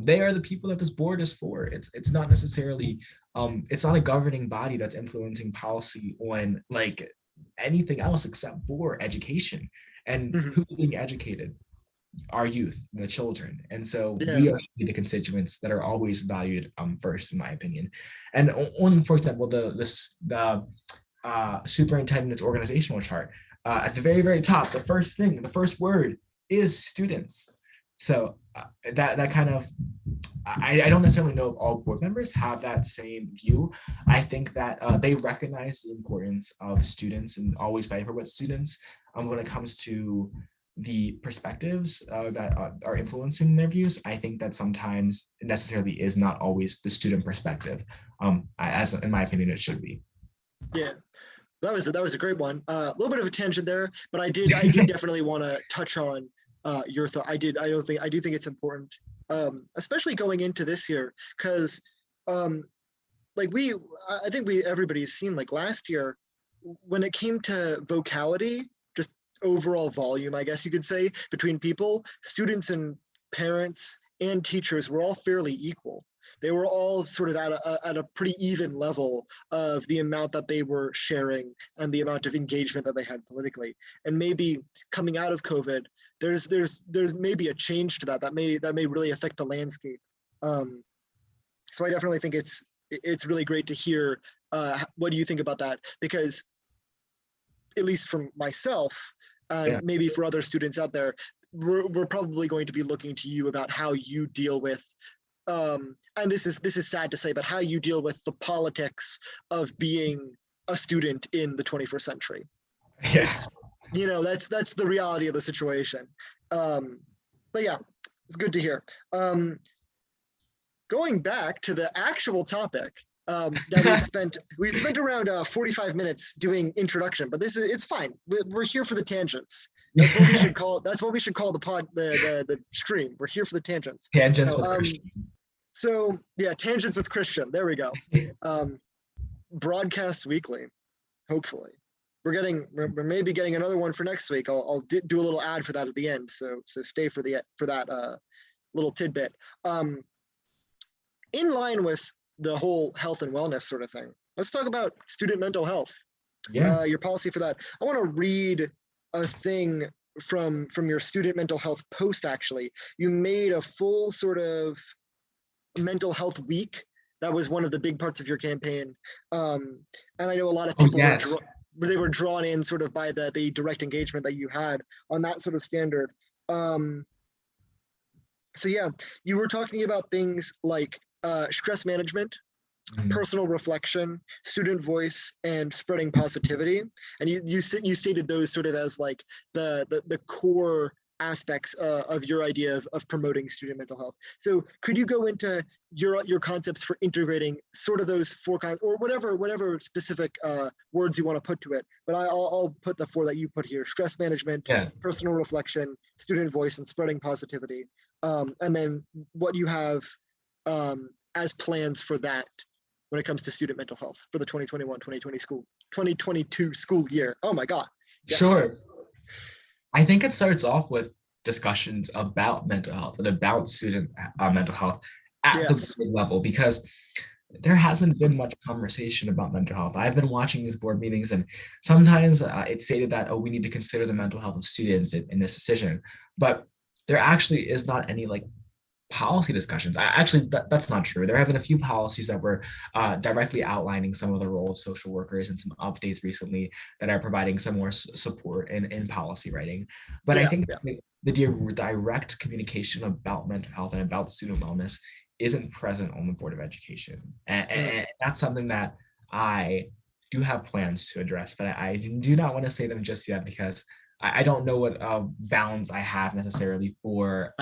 They are the people that this board is for. It's not necessarily, it's not a governing body that's influencing policy on like anything else except for education. And who's being educated? Our youth, the children. And so we are the constituents that are always valued first, in my opinion. And on, for example, the superintendent's organizational chart, at the very, very top, the first word is students. So that kind of, I don't necessarily know if all board members have that same view. I think that they recognize the importance of students and always fight for what students when it comes to the perspectives that are influencing their views. I think that sometimes necessarily is not always the student perspective, as in my opinion, it should be. Yeah, that was a great one. A little bit of a tangent there, but I did definitely want to touch on your thought. I do think it's important especially going into this year, because like I think everybody's seen like last year when it came to vocality, just overall volume, I guess you could say, between people, students and parents and teachers were all fairly equal. They were all sort of at a pretty even level of the amount that they were sharing and the amount of engagement that they had politically. And maybe coming out of COVID, there's maybe a change to that may really affect the landscape. So I definitely think it's really great to hear what do you think about that, because at least from myself, maybe for other students out there, we're probably going to be looking to you about how you deal with and this is sad to say, but how you deal with the politics of being a student in the 21st century. Yeah. It's, you know, that's the reality of the situation. But yeah, it's good to hear. Going back to the actual topic that we spent around 45 minutes doing introduction, but it's fine. We're here for the tangents. That's what we should call. That's what we should call the stream. We're here for the tangents. Tangents with Christian. So yeah, tangents with Christian. There we go. Broadcast weekly. Hopefully, we're maybe getting another one for next week. I'll do a little ad for that at the end. So stay for that little tidbit. In line with the whole health and wellness sort of thing, let's talk about student mental health. Yeah. Your policy for that. I want to read a thing from your student mental health post. Actually, you made a full sort of mental health week. That was one of the big parts of your campaign, and I know a lot of people were drawn in sort of by the direct engagement that you had on that sort of standard. So yeah, you were talking about things like stress management, personal reflection, student voice, and spreading positivity. And you stated those sort of as like the core aspects of your idea of promoting student mental health. So could you go into your concepts for integrating sort of those four kinds, or whatever specific words you want to put to it? But I'll put the four that you put here: stress management, personal reflection, student voice, and spreading positivity. And then what you have as plans for that when it comes to student mental health for the 2022 school year. Oh my God. Yes. Sure. I think it starts off with discussions about mental health and about student mental health at the board level, because there hasn't been much conversation about mental health. I've been watching these board meetings, and sometimes it's stated that, oh, we need to consider the mental health of students in this decision. But there actually is not any like policy discussions. Actually, that's not true. There have been a few policies that were directly outlining some of the role of social workers, and some updates recently that are providing some more support in policy writing. But I think the direct communication about mental health and about student wellness isn't present on the Board of Education. And that's something that I do have plans to address, but I do not want to say them just yet, because I don't know what bounds I have necessarily for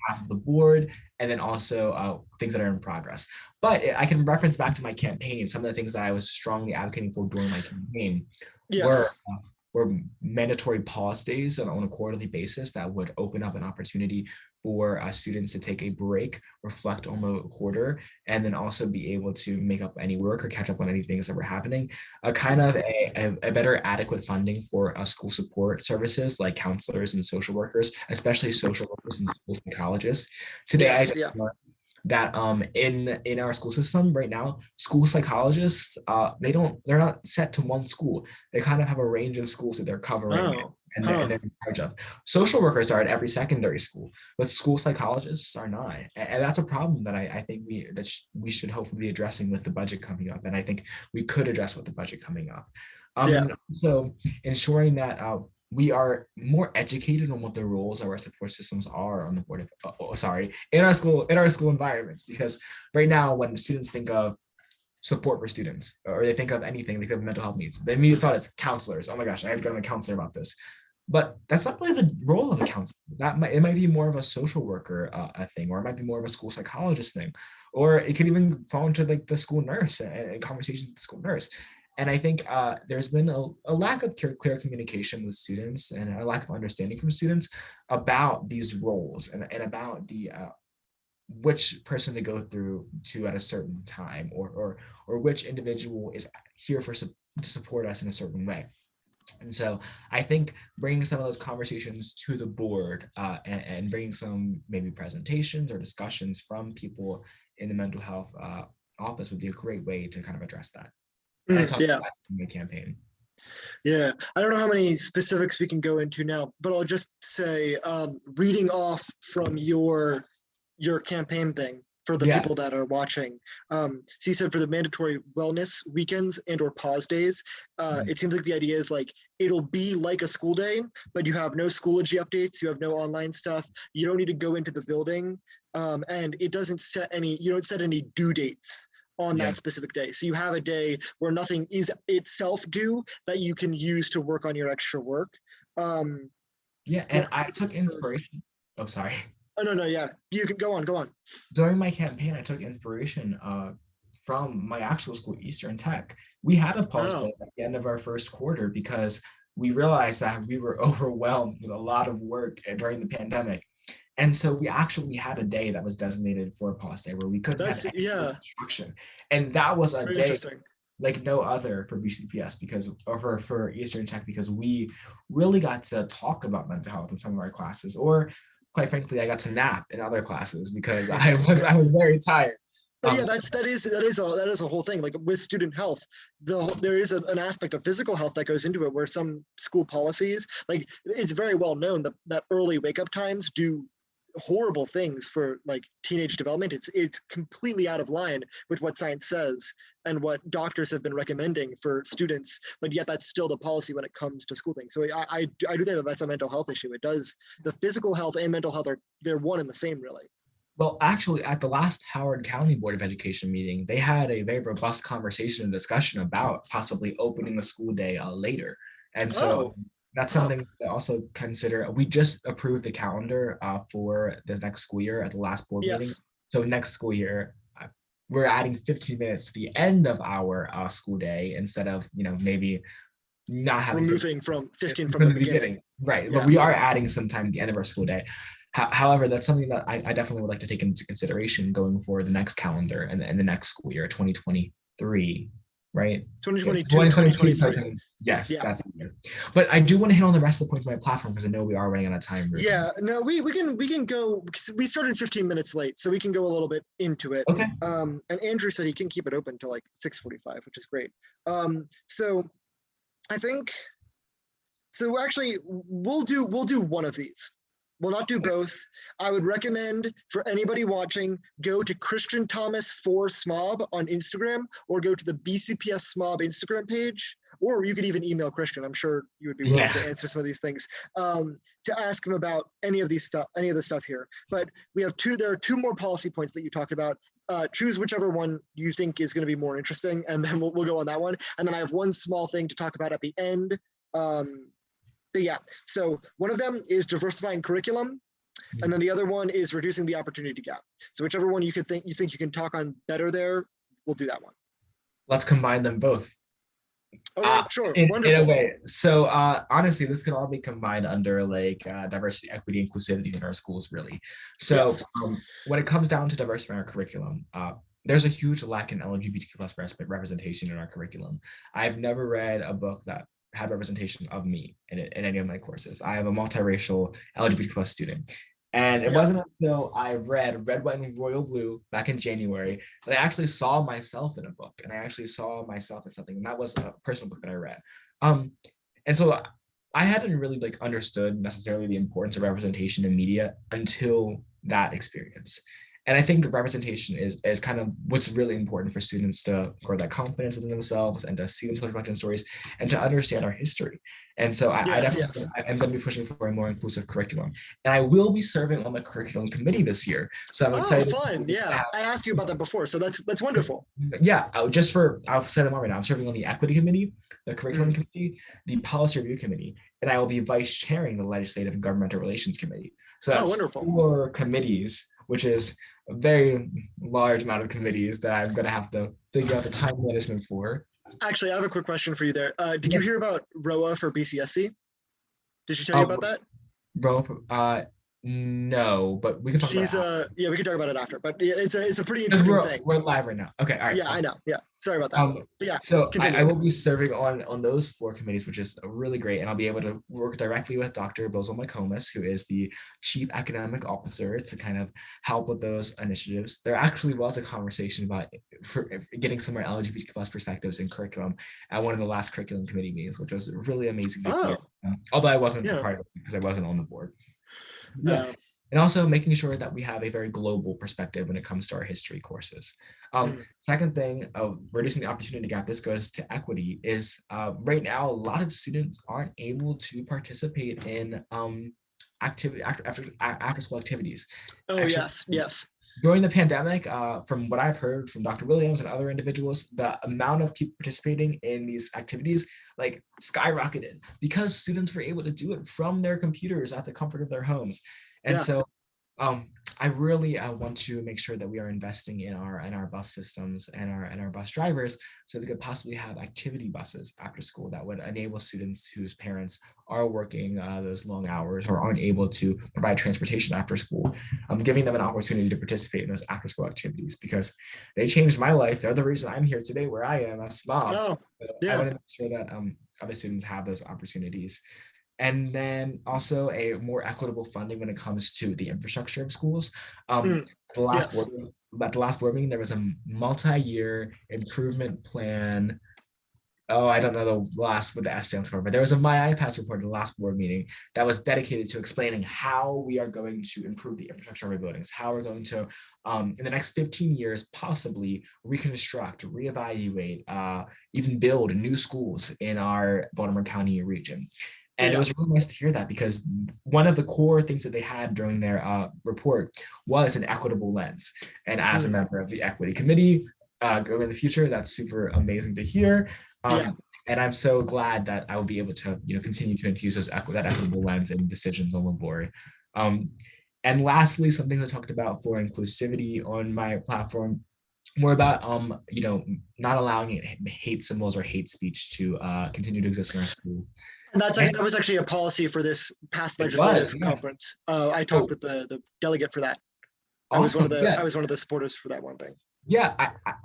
half of the board, and then also things that are in progress. But I can reference back to my campaign. Some of the things that I was strongly advocating for during my campaign were mandatory pause days on a quarterly basis that would open up an opportunity for students to take a break, reflect on the quarter, and then also be able to make up any work or catch up on any things that were happening. Kind of a better adequate funding for school support services like counselors and social workers, especially social workers and school psychologists. Today, I learned that in our school system right now, school psychologists, they're not set to one school. They kind of have a range of schools that they're covering and they're in charge of. Social workers are at every secondary school, but school psychologists are not. And that's a problem that I think we should hopefully be addressing with the budget coming up. And I think we could address with the budget coming up. So ensuring that we are more educated on what the roles of our support systems are on the board of, in our school environments. Because right now, when students think of support for students, or they think of anything, they think of mental health needs, the immediate thought is counselors. Oh my gosh, I have to go to a counselor about this. But that's not really the role of a counselor. It might be more of a social worker thing, or it might be more of a school psychologist thing, or it could even fall into like the school nurse and conversations with the school nurse. And I think there's been a lack of clear communication with students, and a lack of understanding from students about these roles and about the which person to go through to at a certain time, or which individual is here to support us in a certain way. And so I think bringing some of those conversations to the board, and bringing some maybe presentations or discussions from people in the mental health office would be a great way to kind of address that. And I talked Yeah. about that in the campaign. Yeah, I don't know how many specifics we can go into now, but I'll just say, reading off from your campaign thing for the Yeah. people that are watching. So you said for the mandatory wellness weekends and or pause days, it seems like the idea is like it'll be like a school day, but you have no Schoology updates, you have no online stuff, you don't need to go into the building, and it doesn't set any, you don't set any due dates on Yeah. that specific day. So you have a day where nothing is itself due that you can use to work on your extra work. Yeah, and I took inspiration. Oh, sorry. Oh, no, yeah, you can go on. During my campaign, I took inspiration from my actual school, Eastern Tech. We had a pause day at the end of our first quarter because we realized that we were overwhelmed with a lot of work during the pandemic. And so we actually had a day that was designated for a pause day where we couldn't have any instruction. And that was a day like no other for BCPS because, or for Eastern Tech, because we really got to talk about mental health in some of our classes, or quite frankly, I got to nap in other classes because I was very tired. But yeah, that is a whole thing. Like with student health, there is an aspect of physical health that goes into it, where some school policies, like it's very well known that early wake up times do horrible things for like teenage development. It's completely out of line with what science says and what doctors have been recommending for students, but yet that's still the policy when it comes to school things. So I do think that that's a mental health issue. It does, the physical health and mental health they're one and the same, really. Well, actually, at the last Howard County Board of Education meeting, they had a very robust conversation and discussion about possibly opening the school day later. And so that's something to also consider. We just approved the calendar for the next school year at the last board meeting. So next school year, we're adding 15 minutes to the end of our school day instead of, maybe not having removing from 15 from the beginning. Right. But we are adding some time at the end of our school day. However, that's something that I definitely would like to take into consideration going for the next calendar and the next school year, 2023, right? 2022, 2023. Yes, that's the year. But I do want to hit on the rest of the points of my platform because I know we are running out of time. Yeah, no, we can go, because we started 15 minutes late, so we can go a little bit into it. Okay. And Andrew said he can keep it open till like 6:45, which is great. So I think, so actually we'll do one of these. We'll not do both. I would recommend for anybody watching, go to Christian Thomas for SMOB on Instagram, or go to the BCPS SMOB Instagram page, or you could even email Christian. I'm sure you would be willing to answer some of these things, to ask him about any of the stuff here. But there are two more policy points that you talked about. Choose whichever one you think is going to be more interesting, and then we'll go on that one. And then I have one small thing to talk about at the end. But yeah, so one of them is diversifying curriculum, and then the other one is reducing the opportunity gap. So whichever one you think you can talk on better there, we'll do that one. Let's combine them both. Okay, sure. Wonderful. In a way. So honestly, this can all be combined under like diversity, equity, inclusivity in our schools, really. So when it comes down to diversifying our curriculum, there's a huge lack in LGBTQ+ representation in our curriculum. I've never read a book that had representation of me in any of my courses. I am a multiracial LGBTQ+ student. And it wasn't until I read Red, White, and Royal Blue back in January that I actually saw myself in a book, and I actually saw myself in something, and that was a personal book that I read. And so I hadn't really like understood necessarily the importance of representation in media until that experience. And I think representation is kind of what's really important for students to grow that confidence within themselves and to see themselves reflected in stories and to understand our history. And so I'm going to be pushing for a more inclusive curriculum. And I will be serving on the curriculum committee this year. So I'm excited. Oh, fun. Yeah. I asked you about that before. So that's wonderful. Yeah. I'll say them all right now. I'm serving on the equity committee, the curriculum committee, the policy review committee, and I will be vice chairing the legislative and governmental relations committee. So that's 4 committees, which is a very large amount of committees that I'm going to have to figure out the time management for. Actually, I have a quick question for you there. Did you hear about ROA for BCSC? Did she tell you about that? ROA, No, but we can talk about She's it after. yeah, we can talk about it after. But yeah, it's a pretty Because interesting we're thing. we're live right now. Okay, all right, Yeah, I awesome. know. Yeah, sorry about that. But yeah, So I continue. will be serving on those 4 committees, which is really great, and I'll be able to work directly with Dr. Bozo McComas, who is the Chief Academic Officer, to kind of help with those initiatives. There actually was a conversation about getting some more LGBTQ plus perspectives in curriculum at one of the last curriculum committee meetings, which was really amazing to hear. Oh, Although I wasn't a yeah. part of it because I wasn't on the board. Yeah. Uh, And also making sure that we have a very global perspective when it comes to our history courses. Second thing of reducing the opportunity gap, this goes to equity, is right now a lot of students aren't able to participate in after school activities. oh, Actually, yes. during the pandemic, from what I've heard from Dr. Williams and other individuals, the amount of people participating in these activities like skyrocketed because students were able to do it from their computers at the comfort of their homes. And Yeah. so I really want to make sure that we are investing in our bus systems and our bus drivers, so we could possibly have activity buses after school that would enable students whose parents are working those long hours or aren't able to provide transportation after school, giving them an opportunity to participate in those after school activities, because they changed my life. They're the reason I'm here today where I am, a SMOB. Oh, So I yeah. want to make sure that other students have those opportunities. And then also a more equitable funding when it comes to the infrastructure of schools. The last Yes. at the last board meeting, there was a multi-year improvement plan. Oh, I don't know the last what the S stands for, but there was a My iPass report at the last board meeting that was dedicated to explaining how we are going to improve the infrastructure of our buildings, how we're going to, in the next 15 years, possibly reconstruct, reevaluate, even build new schools in our Baltimore County region. And it was really nice to hear that, because one of the core things that they had during their report was an equitable lens. And as a member of the equity committee going in the future, that's super amazing to hear. And I'm so glad that I will be able to, continue to infuse that equitable lens in decisions on the board. And lastly, some things I talked about for inclusivity on my platform, more about not allowing hate symbols or hate speech to continue to exist in our school. And that was actually a policy for this past legislative conference. I talked with the delegate for that. Awesome. I was one of the supporters for that one thing. Yeah,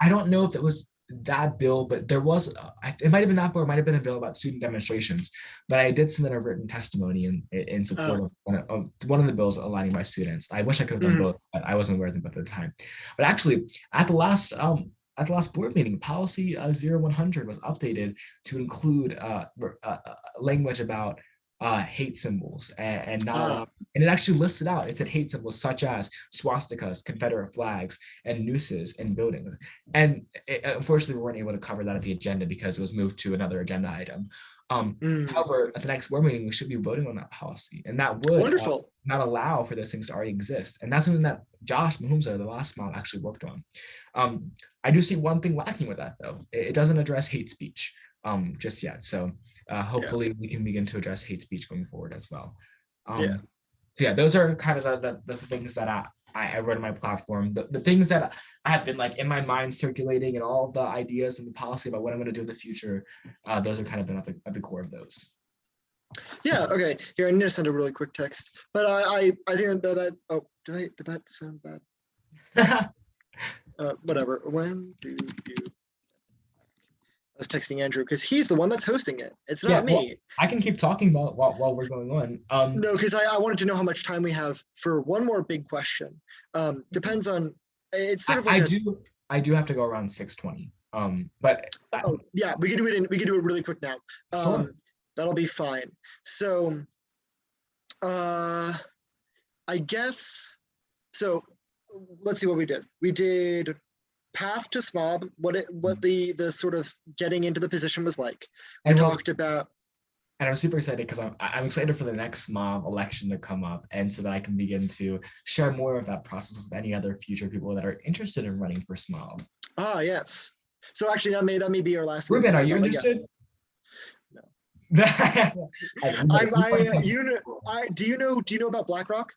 I don't know if it was that bill, but there was, it might have been that bill, or it might have been a bill about student demonstrations, but I did submit a written testimony in support of one of the bills aligning by students. I wish I could have done both, but I wasn't aware of them at the time. But actually, at the last board meeting, policy 0100 was updated to include language about hate symbols and not and it actually listed out. It said hate symbols such as swastikas, Confederate flags, and nooses in buildings. And unfortunately, we weren't able to cover that at the agenda because it was moved to another agenda item. However, at the next board meeting, we should be voting on that policy, and that would not allow for those things to already exist. And that's something that Josh Mahumza, the last SMOB, actually worked on. I do see one thing lacking with that, though. It doesn't address hate speech just yet. So hopefully we can begin to address hate speech going forward as well. So yeah, those are kind of the things that I wrote on my platform. The things that I have been like in my mind circulating, and all the ideas and the policy about what I'm going to do in the future, those are kind of been at the core of those. Yeah, okay. Here, I need to send a really quick text. But I think that oh, did that sound bad? Whatever. When do you... I was texting Andrew because he's the one that's hosting it. It's not me. Well, I can keep talking about while we're going on. No, because I wanted to know how much time we have for one more big question. Depends on, it's sort of like I do have to go around 6:20. But yeah, we can do it really quick now. Sure. That'll be fine. So I guess, so let's see what we did. We did path to SMOB, what the sort of getting into the position was like. We talked about, and I'm super excited because I'm excited for the next SMOB election to come up, and so that I can begin to share more of that process with any other future people that are interested in running for SMOB. Ah, yes. So actually, that may be our last. Ruben, are you interested? No. Do you know about BlackRock?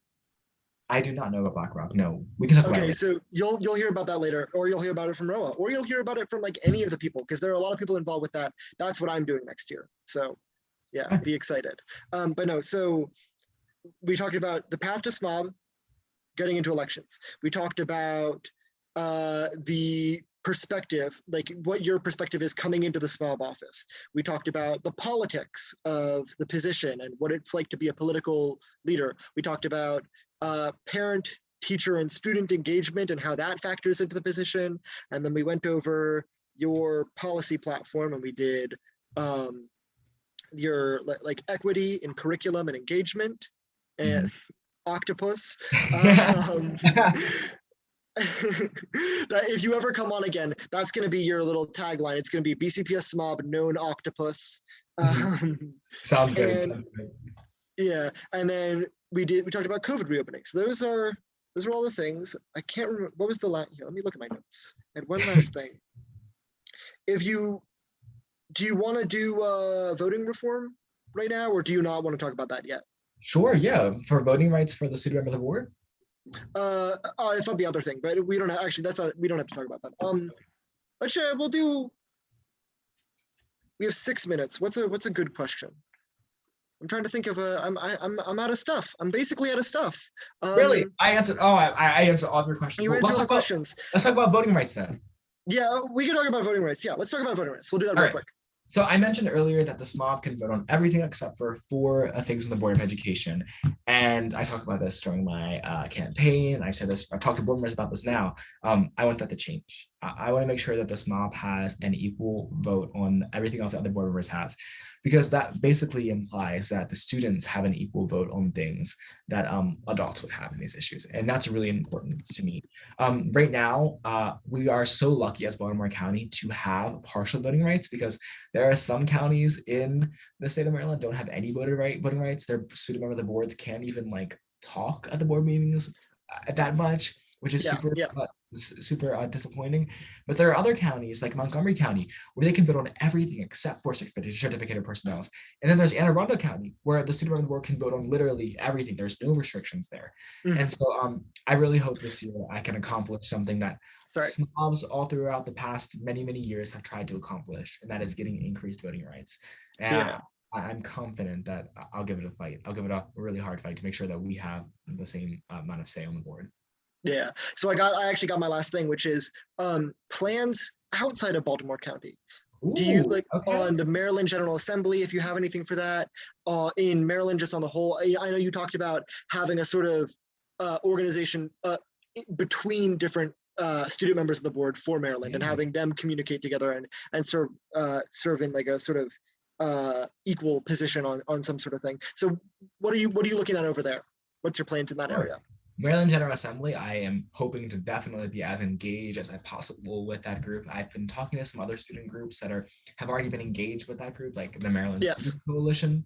I do not know about BlackRock. No, we can talk about it. Okay, so you'll hear about that later, or you'll hear about it from Roa, or you'll hear about it from like any of the people, because there are a lot of people involved with that. That's what I'm doing next year. So yeah, be excited. But no, so we talked about the path to SMOB, getting into elections. We talked about the perspective, like what your perspective is coming into the SMOB office. We talked about the politics of the position and what it's like to be a political leader. We talked about parent, teacher, and student engagement and how that factors into the position. And then we went over your policy platform, and we did your like equity in curriculum and engagement and octopus. Um, that if you ever come on again, that's going to be your little tagline. It's going to be BCPS SMOB known octopus. Sounds good. And Sounds good. yeah, and then we talked about COVID reopening. So those are all the things. I can't remember what was the last here. Let me look at my notes. And one last thing. If you do you want to do voting reform right now, or do you not want to talk about that yet? Sure, yeah. For voting rights for the student member of the board. I thought the other thing, but we don't have, actually. That's not. We don't have to talk about that. Actually, we'll do. We have 6 minutes. What's a good question? I'm trying to think of a. I'm out of stuff. I'm basically out of stuff. Really, I answered. Oh, I answered all of your questions. You Well, answered all the questions. Let's talk about voting rights then. Yeah, we can talk about voting rights. Yeah, let's talk about voting rights. We'll do that real quick. So I mentioned earlier that the SMOB can vote on everything except for 4 things on the Board of Education. And I talked about this during my campaign. I said this, I've talked to board members about this now. I want that to change. I want to make sure that the SMOB has an equal vote on everything else that other board members has, because that basically implies that the students have an equal vote on things that adults would have in these issues. And that's really important to me. Right now, we are so lucky as Baltimore County to have partial voting rights, because there are some counties in the state of Maryland don't have any voting rights. Their student member of the boards can't even like talk at the board meetings that much, which is super disappointing. But there are other counties like Montgomery County where they can vote on everything except for certificated personnel. And then there's Anne Arundel County where the student member of the board can vote on literally everything. There's no restrictions there. And so I really hope this year I can accomplish something that SMOBs all throughout the past many years have tried to accomplish, and that is getting increased voting rights. And I'm confident that I'll give it a fight. I'll give it a really hard fight to make sure that we have the same amount of say on the board. Yeah. So I actually got my last thing, which is plans outside of Baltimore County. Ooh, do you like on the Maryland General Assembly, if you have anything for that, in Maryland, just on the whole? I know you talked about having a sort of organization between different student members of the board for Maryland, and having them communicate together and serve in like a sort of equal position on some sort of thing. So what are you looking at over there? What's your plans in that area? Maryland General Assembly, I am hoping to definitely be as engaged as I possible with that group. I've been talking to some other student groups that have already been engaged with that group, like the Maryland Student Coalition,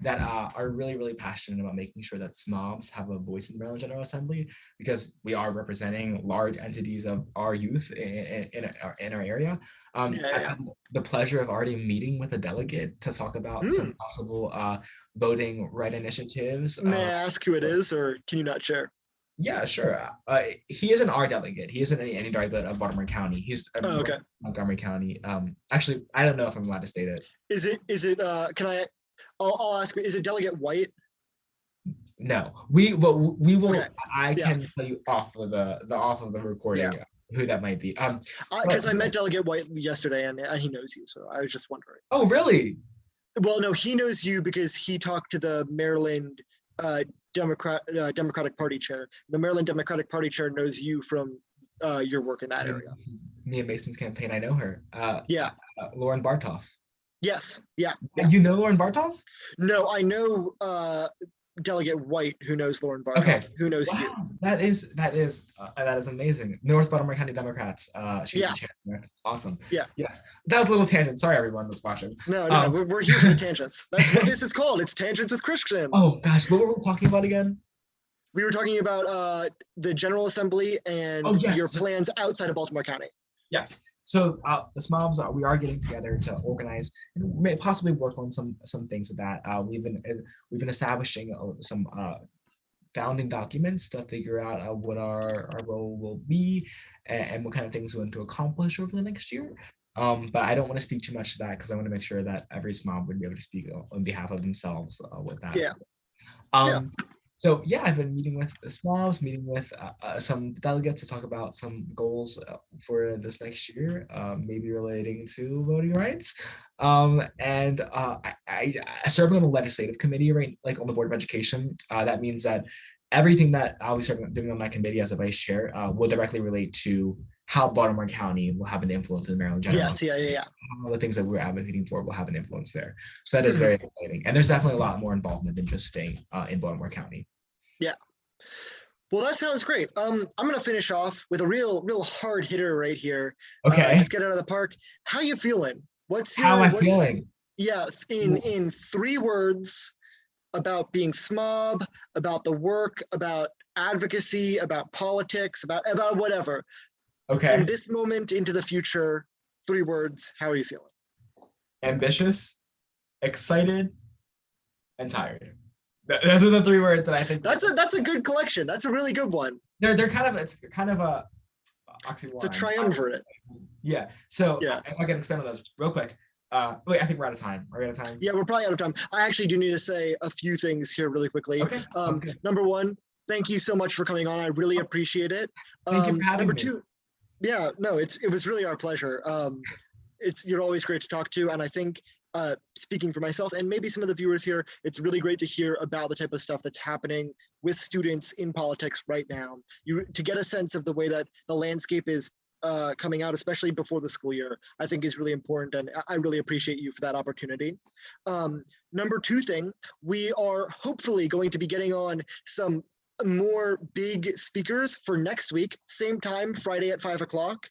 that are really passionate about making sure that SMOBs have a voice in the Maryland General Assembly, because we are representing large entities of our youth in our area. I had the pleasure of already meeting with a delegate to talk about some possible voting right initiatives. May I ask who it is, or can you not share? Yeah, sure. He isn't our delegate. He isn't any delegate of Baltimore County. He's Montgomery County. Actually, I don't know if I'm allowed to state it. Is it? I'll ask. Is it Delegate White? No, we will. Okay. I can tell you off of the recording who that might be. Because I met Delegate White yesterday, and he knows you, so I was just wondering. Oh, really? Well, no, he knows you because he talked to the Maryland Democratic Party chair. The Maryland Democratic Party chair knows you from your work in that area. Mia Mason's campaign, I know her. Lauren Bartoff. Yes. Yeah. You know Lauren Bartoff? No, I know Delegate White, who knows Lauren Bartoff, who knows you. That is amazing. North Baltimore County Democrats. She's the chair. Awesome. Yeah. Yes. That was a little tangent. Sorry, everyone that's watching. No, we're here for the tangents. That's what this is called. It's Tangents with Christian. Oh gosh, what were we talking about again? We were talking about the General Assembly and your plans outside of Baltimore County. Yes. So the SMOBs, we are getting together to organize and may possibly work on some things with that. We've been establishing some founding documents to figure out what our role will be and what kind of things we want to accomplish over the next year. But I don't want to speak too much to that because I want to make sure that every SMOB would be able to speak on behalf of themselves with that. So yeah, I've been meeting with the SMOBs, meeting with some delegates to talk about some goals for this next year, maybe relating to voting rights. And I serve on the legislative committee, right, like on the board of education. That means that everything that I'll be doing on that committee as a vice chair will directly relate to how Baltimore County will have an influence in Maryland general. Yes, yeah. All the things that we're advocating for will have an influence there. So that is Mhm. very exciting. And there's definitely a lot more involvement than just staying in Baltimore County. Yeah. Well, that sounds great. I'm gonna finish off with a real hard hitter right here. Okay. Just get out of the park. How you feeling? How am I feeling? Yeah, in 3 words about being SMOB, about the work, about advocacy, about politics, about whatever. Okay. In this moment into the future, 3 words. How are you feeling? Ambitious, excited, and tired. Those are the 3 words that I think. That's a good collection. That's a really good one. They're kind of a oxymoron. It's a triumvirate. Yeah. So yeah. if I can expand on those real quick. Wait, I think we're out of time. Are we out of time? Yeah, we're probably out of time. I actually do need to say a few things here really quickly. Okay. Number one, thank you so much for coming on. I really appreciate it. Thank you for having number me. two, yeah, no, it was really our pleasure. You're always great to talk to, and I think speaking for myself and maybe some of the viewers here, it's really great to hear about the type of stuff that's happening with students in politics right now. To get a sense of the way that the landscape is coming out, especially before the school year, I think is really important, and I really appreciate you for that opportunity. Number two thing, we are hopefully going to be getting on some more big speakers for next week, same time, Friday at 5 o'clock.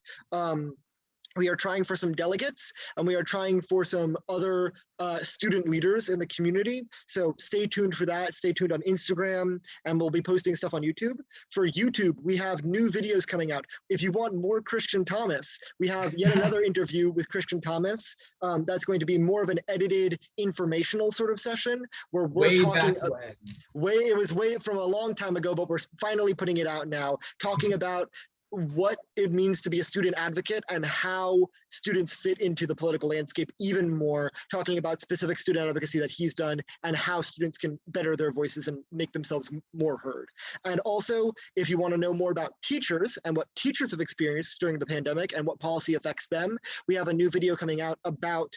We are trying for some delegates, and we are trying for some other student leaders in the community. So stay tuned for that. Stay tuned on Instagram, and we'll be posting stuff on YouTube. For YouTube, we have new videos coming out. If you want more Christian Thomas, we have yet another interview with Christian Thomas. That's going to be more of an edited, informational sort of session where we're talking. It was way from a long time ago, but we're finally putting it out now, talking about what it means to be a student advocate and how students fit into the political landscape even more, talking about specific student advocacy that he's done and how students can better their voices and make themselves more heard. And also, if you want to know more about teachers and what teachers have experienced during the pandemic and what policy affects them, we have a new video coming out about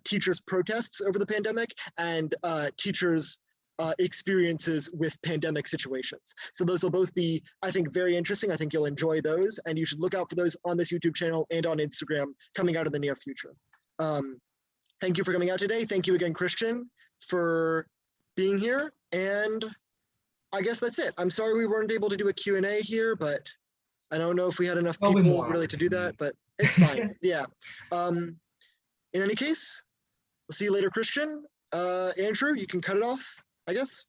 teachers' protests over the pandemic and teachers' experiences with pandemic situations. So those will both be, I think, very interesting. I think you'll enjoy those, and you should look out for those on this YouTube channel and on Instagram coming out in the near future. Thank you for coming out today. Thank you again, Christian, for being here. And I guess that's it. I'm sorry we weren't able to do a Q&A here, but I don't know if we had enough people really to do that, but it's fine. Yeah. In any case, we'll see you later, Christian. Andrew, you can cut it off, I guess.